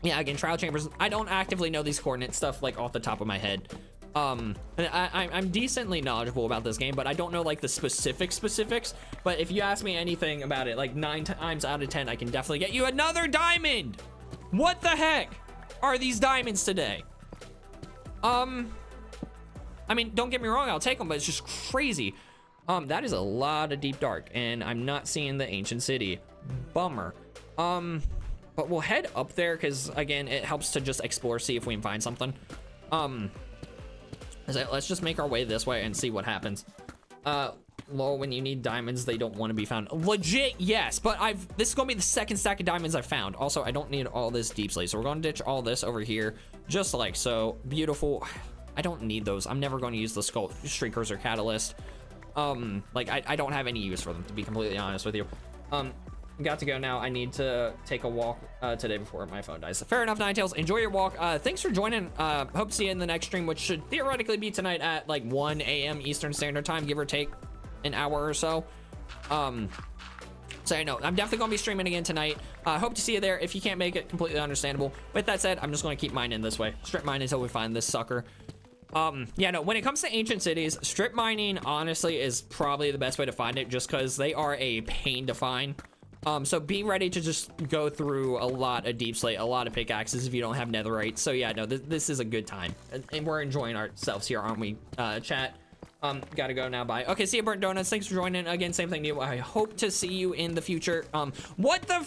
Yeah, again, trial chambers, I don't actively know these coordinate stuff like off the top of my head. And I'm decently knowledgeable about this game, but I don't know like the specifics. But if you ask me anything about it, like 9 times out of 10, I can definitely get you another diamond. What the heck are these diamonds today? I mean, don't get me wrong, I'll take them, but it's just crazy. That is a lot of deep dark, and I'm not seeing the ancient city. Bummer. But we'll head up there, because again, it helps to just explore, see if we can find something. Let's just make our way this way and see what happens. Lol, when you need diamonds, they don't want to be found. Legit, yes, but this is gonna be the second stack of diamonds I've found. Also, I don't need all this deep slate, so we're gonna ditch all this over here, just like so. Beautiful. I don't need those. I'm never going to use the skull shriekers or catalyst. Like I don't have any use for them, to be completely honest with you. Got to go now. I need to take a walk today before my phone dies. Fair enough, Ninetales, enjoy your walk. Thanks for joining. Hope to see you in the next stream, which should theoretically be tonight at like 1 a.m. Eastern Standard Time, give or take an hour or so. So I know I'm definitely gonna be streaming again tonight. Hope to see you there. If you can't make it, completely understandable. With that said, I'm just gonna keep mining this way. Strip mine until we find this sucker. Yeah, no, when it comes to ancient cities, strip mining honestly is probably the best way to find it, just because they are a pain to find. So be ready to just go through a lot of deep slate, a lot of pickaxes if you don't have netherite. So yeah, no, this is a good time, and we're enjoying ourselves here, aren't we, chat? Gotta go now, bye. Okay, see you, Burnt Donuts. Thanks for joining again. Same thing to you. I hope to see you in the future. What the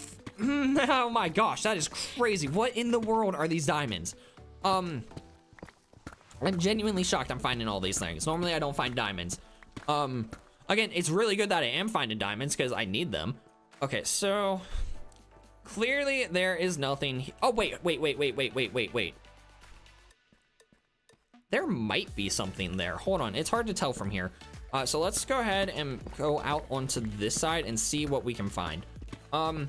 oh my gosh, that is crazy. What in the world are these diamonds? I'm genuinely shocked I'm finding all these things. Normally I don't find diamonds. Again, it's really good that I am finding diamonds because I need them. Okay, so clearly there is nothing. Oh, wait. There might be something there. Hold on, it's hard to tell from here. So let's go ahead and go out onto this side and see what we can find. I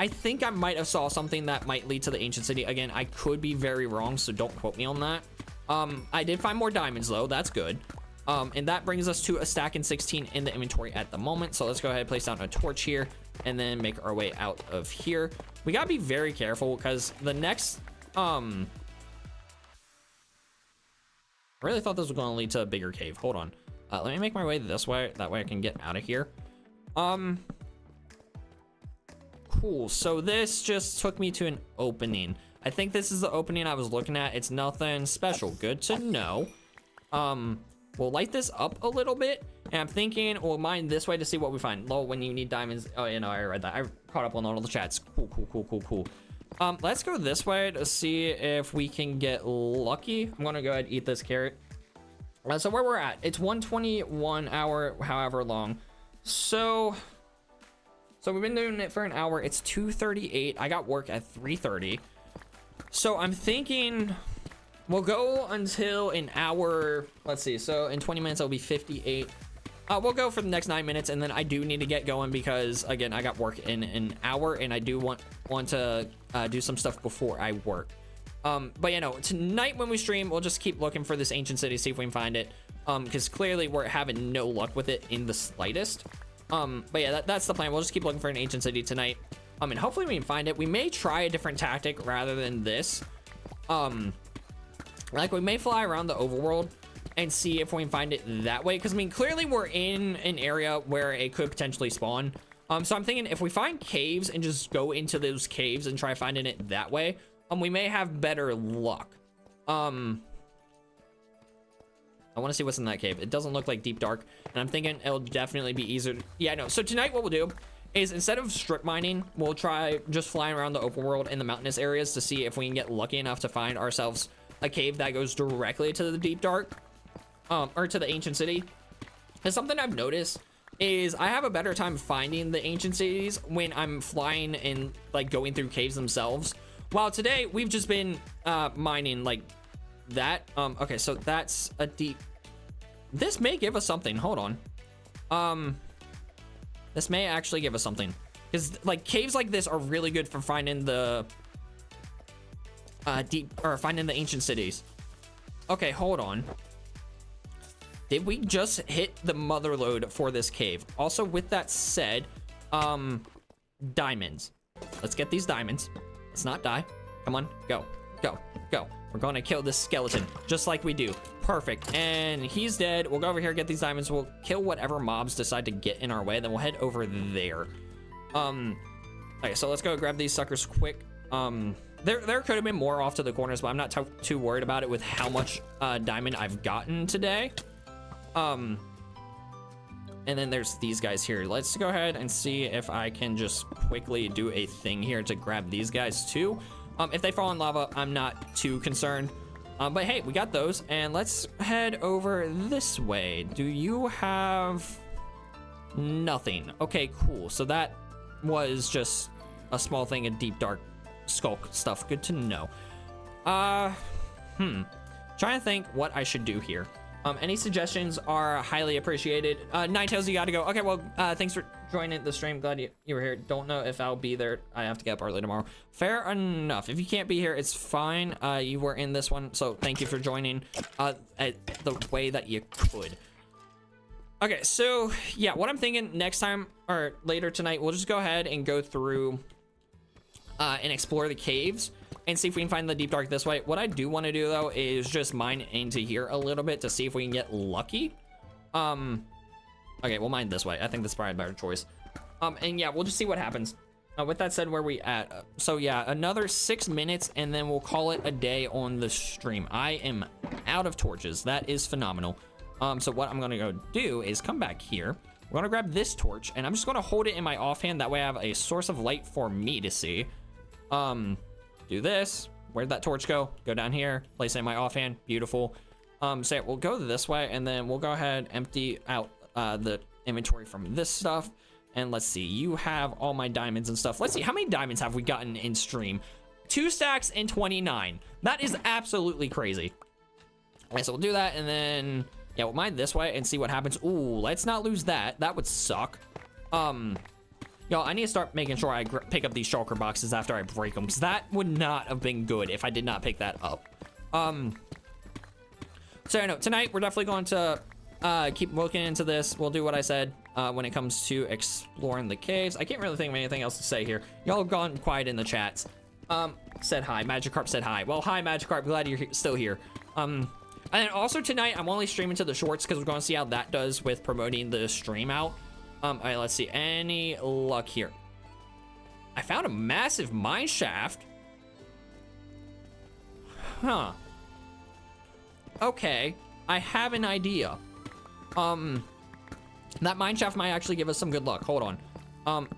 think I might have saw something that might lead to the ancient city. Again, I could be very wrong, so don't quote me on that. I did find more diamonds though, that's good. And that brings us to a stack and 16 in the inventory at the moment. So let's go ahead and place down a torch here and then make our way out of here. We gotta be very careful because the next, I really thought this was gonna lead to a bigger cave. Hold on. Let me make my way this way. That way I can get out of here. Cool. So this just took me to an opening. I think this is the opening I was looking at. It's nothing special. Good to know. We'll light this up a little bit, and I'm thinking we'll mine this way to see what we find. Low when you need diamonds. Oh, you know, I read that. I caught up on all the chats. Cool. Let's go this way to see if we can get lucky. I'm gonna go ahead and eat this carrot. So where we're at, it's 1:21 hour, however long. So we've been doing it for an hour. It's 2:38. I got work at 3:30. So I'm thinking we'll go until an hour. Let's see. So in 20 minutes, it'll be 58. We'll go for the next 9 minutes, and then I do need to get going because again, I got work in an hour, and I do want to do some stuff before I work. But you know, tonight when we stream, we'll just keep looking for this ancient city, see if we can find it. Because clearly we're having no luck with it in the slightest. But yeah, that's the plan. We'll just keep looking for an ancient city tonight. And hopefully we can find it. We may try a different tactic rather than this. Like we may fly around the overworld and see if we can find it that way. Because I mean, clearly we're in an area where it could potentially spawn. So I'm thinking if we find caves and just go into those caves and try finding it that way, we may have better luck. I want to see what's in that cave. It doesn't look like deep dark, and I'm thinking it'll definitely be easier. Yeah, no. So tonight what we'll do is instead of strip mining, we'll try just flying around the open world in the mountainous areas to see if we can get lucky enough to find ourselves a cave that goes directly to the deep dark, or to the ancient city. And something I've noticed is I have a better time finding the ancient cities when I'm flying and like going through caves themselves. While today we've just been mining like that. Okay, so that's a deep. This may give us something. Hold on. This may actually give us something because like caves like this are really good for finding the deep or finding the ancient cities. Okay, hold on. Did we just hit the mother lode for this cave? Also, with that said, diamonds. Let's get these diamonds. Let's not die. Come on, go. We're gonna kill this skeleton just like we do. Perfect. And he's dead. We'll go over here, get these diamonds. We'll kill whatever mobs decide to get in our way. Then we'll head over there. Okay, so let's go grab these suckers quick. There could have been more off to the corners, but I'm not too worried about it with how much diamond I've gotten today. And then there's these guys here. Let's go ahead and see if I can just quickly do a thing here to grab these guys too. If they fall in lava, I'm not too concerned. But hey, we got those, and let's head over this way. Do you have nothing? Okay, cool. So that was just a small thing of deep dark skulk stuff. Good to know. Trying to think what I should do here. Any suggestions are highly appreciated. Ninetales, you gotta go. Okay, well, thanks for joining the stream. Glad you were here. Don't know if I'll be there. I have to get up early tomorrow. Fair enough. If you can't be here, it's fine. You were in this one, so thank you for joining at the way that you could. Okay, so yeah, what I'm thinking next time or later tonight, we'll just go ahead and go through and explore the caves and see if we can find the deep dark this way. What I do want to do though is just mine into here a little bit to see if we can get lucky. Okay, we'll mine this way. I think that's probably a better choice. And yeah, we'll just see what happens. With that said, where we at? So yeah, another 6 minutes and then we'll call it a day on the stream. I am out of torches. That is phenomenal. So what I'm gonna go do is come back here. We're gonna grab this torch and I'm just gonna hold it in my offhand. That way I have a source of light for me to see. Do this. Where'd that torch go? Go down here, place it in my offhand. Beautiful. So we'll go this way and then we'll go ahead, empty out the inventory from this stuff. And let's see, you have all my diamonds and stuff. Let's see, how many diamonds have we gotten in stream? 2 stacks and 29. That is absolutely crazy. Okay, so we'll do that and then, yeah, we'll mine this way and see what happens. Ooh, let's not lose that. That would suck. Y'all, I need to start making sure I pick up these shulker boxes after I break them, because that would not have been good if I did not pick that up. So I know tonight we're definitely going to keep looking into this. We'll do what I said when it comes to exploring the caves. I can't really think of anything else to say here. Y'all have gone quiet in the chats. Said hi. Magikarp said hi. Well, hi Magikarp. Glad you're still here. And then also tonight I'm only streaming to the shorts because we're going to see how that does with promoting the stream out. All right, let's see. Any luck here? I found a massive mine shaft. Huh. Okay, I have an idea. That mine shaft might actually give us some good luck. Hold on.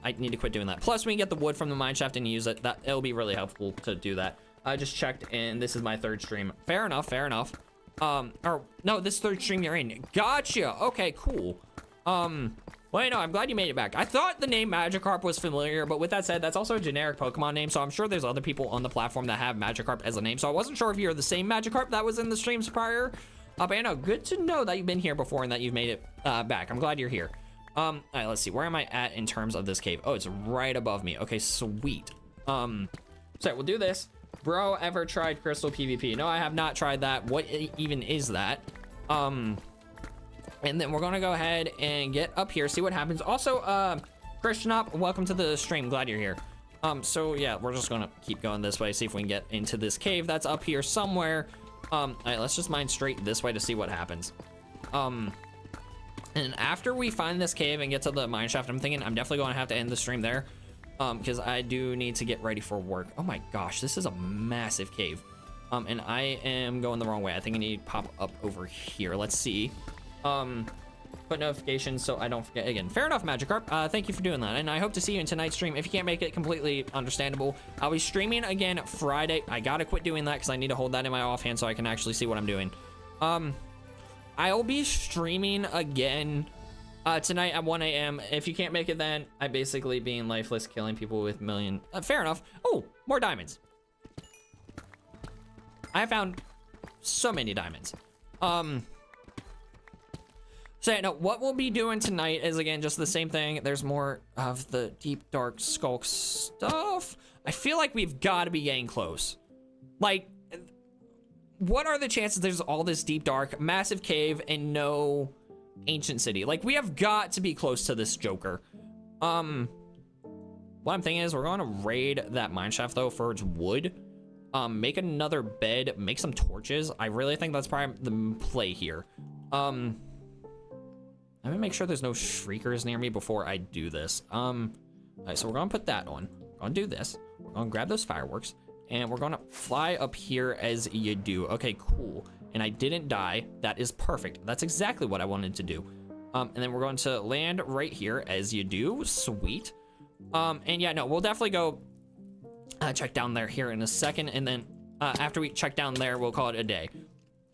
I need to quit doing that. Plus, we can get the wood from the mine shaft and use it. It'll be really helpful to do that. I just checked, and this is my 3rd stream. Fair enough, fair enough. Or no, this 3rd stream you're in. Gotcha. Okay, cool. Well, no, I'm glad you made it back. I thought the name Magikarp was familiar, but with that said, that's also a generic Pokemon name, so I'm sure there's other people on the platform that have Magikarp as a name, so I wasn't sure if you're the same Magikarp that was in the streams prior. But you know, good to know that you've been here before and that you've made it back. I'm glad you're here. All right, let's see. Where am I at in terms of this cave? Oh, it's right above me. Okay, sweet. So we'll do this. Bro, ever tried Crystal PvP? No, I have not tried that. What even is that? And then we're gonna go ahead and get up here, see what happens. Also, Christian up, welcome to the stream. Glad you're here. So yeah, we're just gonna keep going this way, see if we can get into this cave that's up here somewhere. All right, let's just mine straight this way to see what happens. And after we find this cave and get to the mine shaft, I'm thinking I'm definitely going to have to end the stream there, because I do need to get ready for work. Oh my gosh, this is a massive cave. And I am going the wrong way. I think I need to pop up over here. Let's see. Put notifications so I don't forget again. Fair enough, Magikarp. Thank you for doing that, and I hope to see you in tonight's stream. If you can't make it, completely understandable. I'll be streaming again Friday. I gotta quit doing that because I need to hold that in my offhand so I can actually see what I'm doing. I'll be streaming again tonight at 1 a.m. If you can't make it then, I'm basically being lifeless, killing people with million. Fair enough. Oh, more diamonds. I found so many diamonds. So yeah, no, what we'll be doing tonight is, again, just the same thing. There's more of the deep, dark skulk stuff. I feel like we've got to be getting close. Like, what are the chances there's all this deep, dark, massive cave and no ancient city? Like, we have got to be close to this Joker. What I'm thinking is we're going to raid that mine shaft, though, for its wood. Make another bed, make some torches. I really think that's probably the play here. Let me make sure there's no shriekers near me before I do this. All right, so we're gonna put that on. We're gonna do this. We're gonna grab those fireworks, and we're gonna fly up here as you do. Okay, cool. And I didn't die. That is perfect. That's exactly what I wanted to do. And then we're going to land right here as you do. Sweet. And yeah, no, we'll definitely go check down there here in a second, and then after we check down there, we'll call it a day. All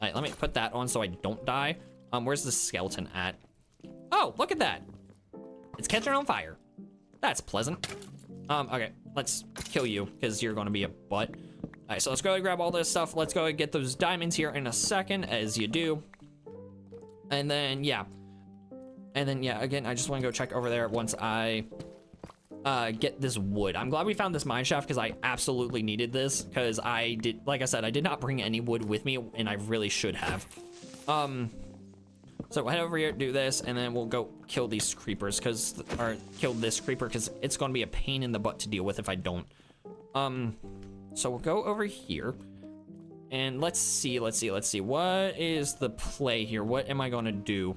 right, let me put that on so I don't die. Where's the skeleton at? Oh, look at that. It's catching on fire. That's pleasant. Okay, let's kill you because you're gonna be a butt. All right, so let's go grab all this stuff. Let's go get those diamonds here in a second, as you do. And then, yeah. And then, yeah, again, I just want to go check over there once I get this wood. I'm glad we found this mine shaft because I absolutely needed this, because I did, like I said, I did not bring any wood with me, and I really should have. So head over here, do this, and then we'll go kill these creepers, or kill this creeper, because it's going to be a pain in the butt to deal with if I don't. So we'll go over here, and let's see. What is the play here? What am I going to do?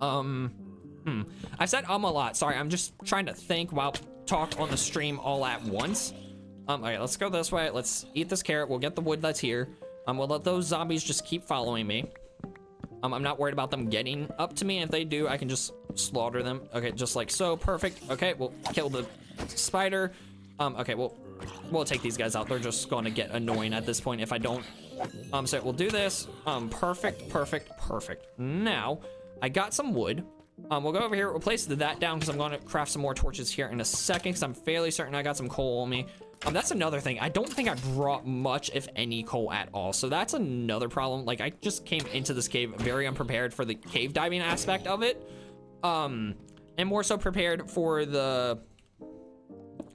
I said a lot. Sorry, I'm just trying to think while talk on the stream all at once. All right, let's go this way. Let's eat this carrot. We'll get the wood that's here. We'll let those zombies just keep following me. I'm not worried about them getting up to me. If they do, I can just slaughter them. Okay, just like so. Perfect. Okay, we'll kill the spider. Okay, we'll take these guys out. They're just going to get annoying at this point if I don't. So we'll do this. Perfect. Now, I got some wood. We'll go over here. We'll place that down because I'm going to craft some more torches here in a second because I'm fairly certain I got some coal on me. That's another thing. I don't think I brought much, if any, coal at all. So that's another problem. Like, I just came into this cave very unprepared for the cave diving aspect of it. And more so prepared for the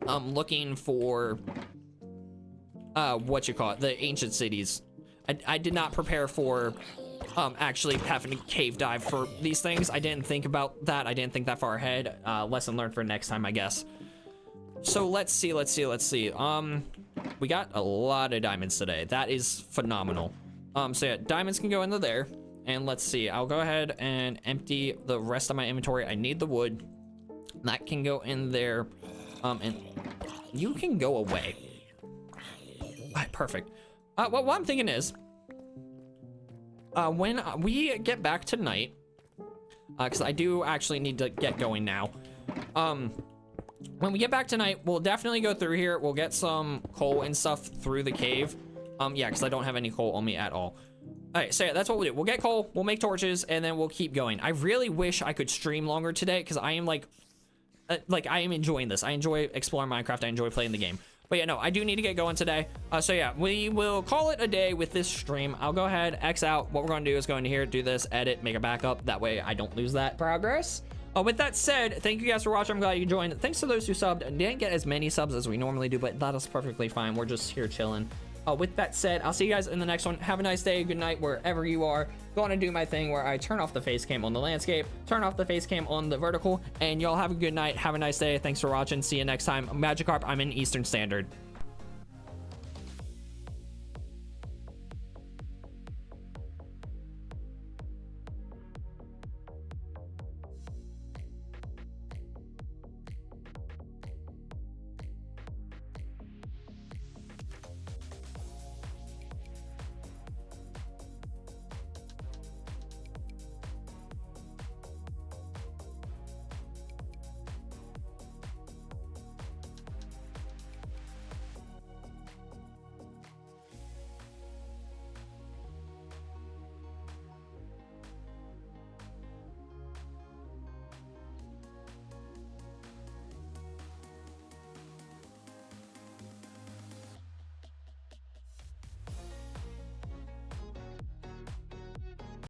looking for the ancient cities. I did not prepare for actually having to cave dive for these things. I didn't think about that. I didn't think that far ahead. Lesson learned for next time, I guess. So let's see. We got a lot of diamonds today. That is phenomenal. So yeah, diamonds can go into there. And let's see, I'll go ahead and empty the rest of my inventory. I need the wood. That can go in there. And you can go away. All right, perfect. What I'm thinking is, when we get back tonight, because I do actually need to get going now. When we get back tonight, we'll definitely go through here. We'll get some coal and stuff through the cave. Yeah, because I don't have any coal on me at all. All right, so yeah, that's what we'll do. We'll get coal, we'll make torches, and then we'll keep going. I really wish I could stream longer today because I am I am enjoying this. I enjoy exploring Minecraft. I enjoy playing the game. But yeah, no, I do need to get going today. So yeah, we will call it a day with this stream. I'll go ahead, X out. What we're going to do is go into here, do this, edit, make a backup. That way I don't lose that progress. With that said, thank you guys for watching. I'm glad you joined. Thanks to those who subbed. Didn't get as many subs as we normally do, but that is perfectly fine. We're just here chilling. With that said, I'll see you guys in the next one. Have a nice day, good night, wherever you are. Going to do my thing where I turn off the face cam on the landscape, turn off the face cam on the vertical, and y'all have a good night. Have a nice day. Thanks for watching. See you next time. Magikarp, I'm in Eastern Standard.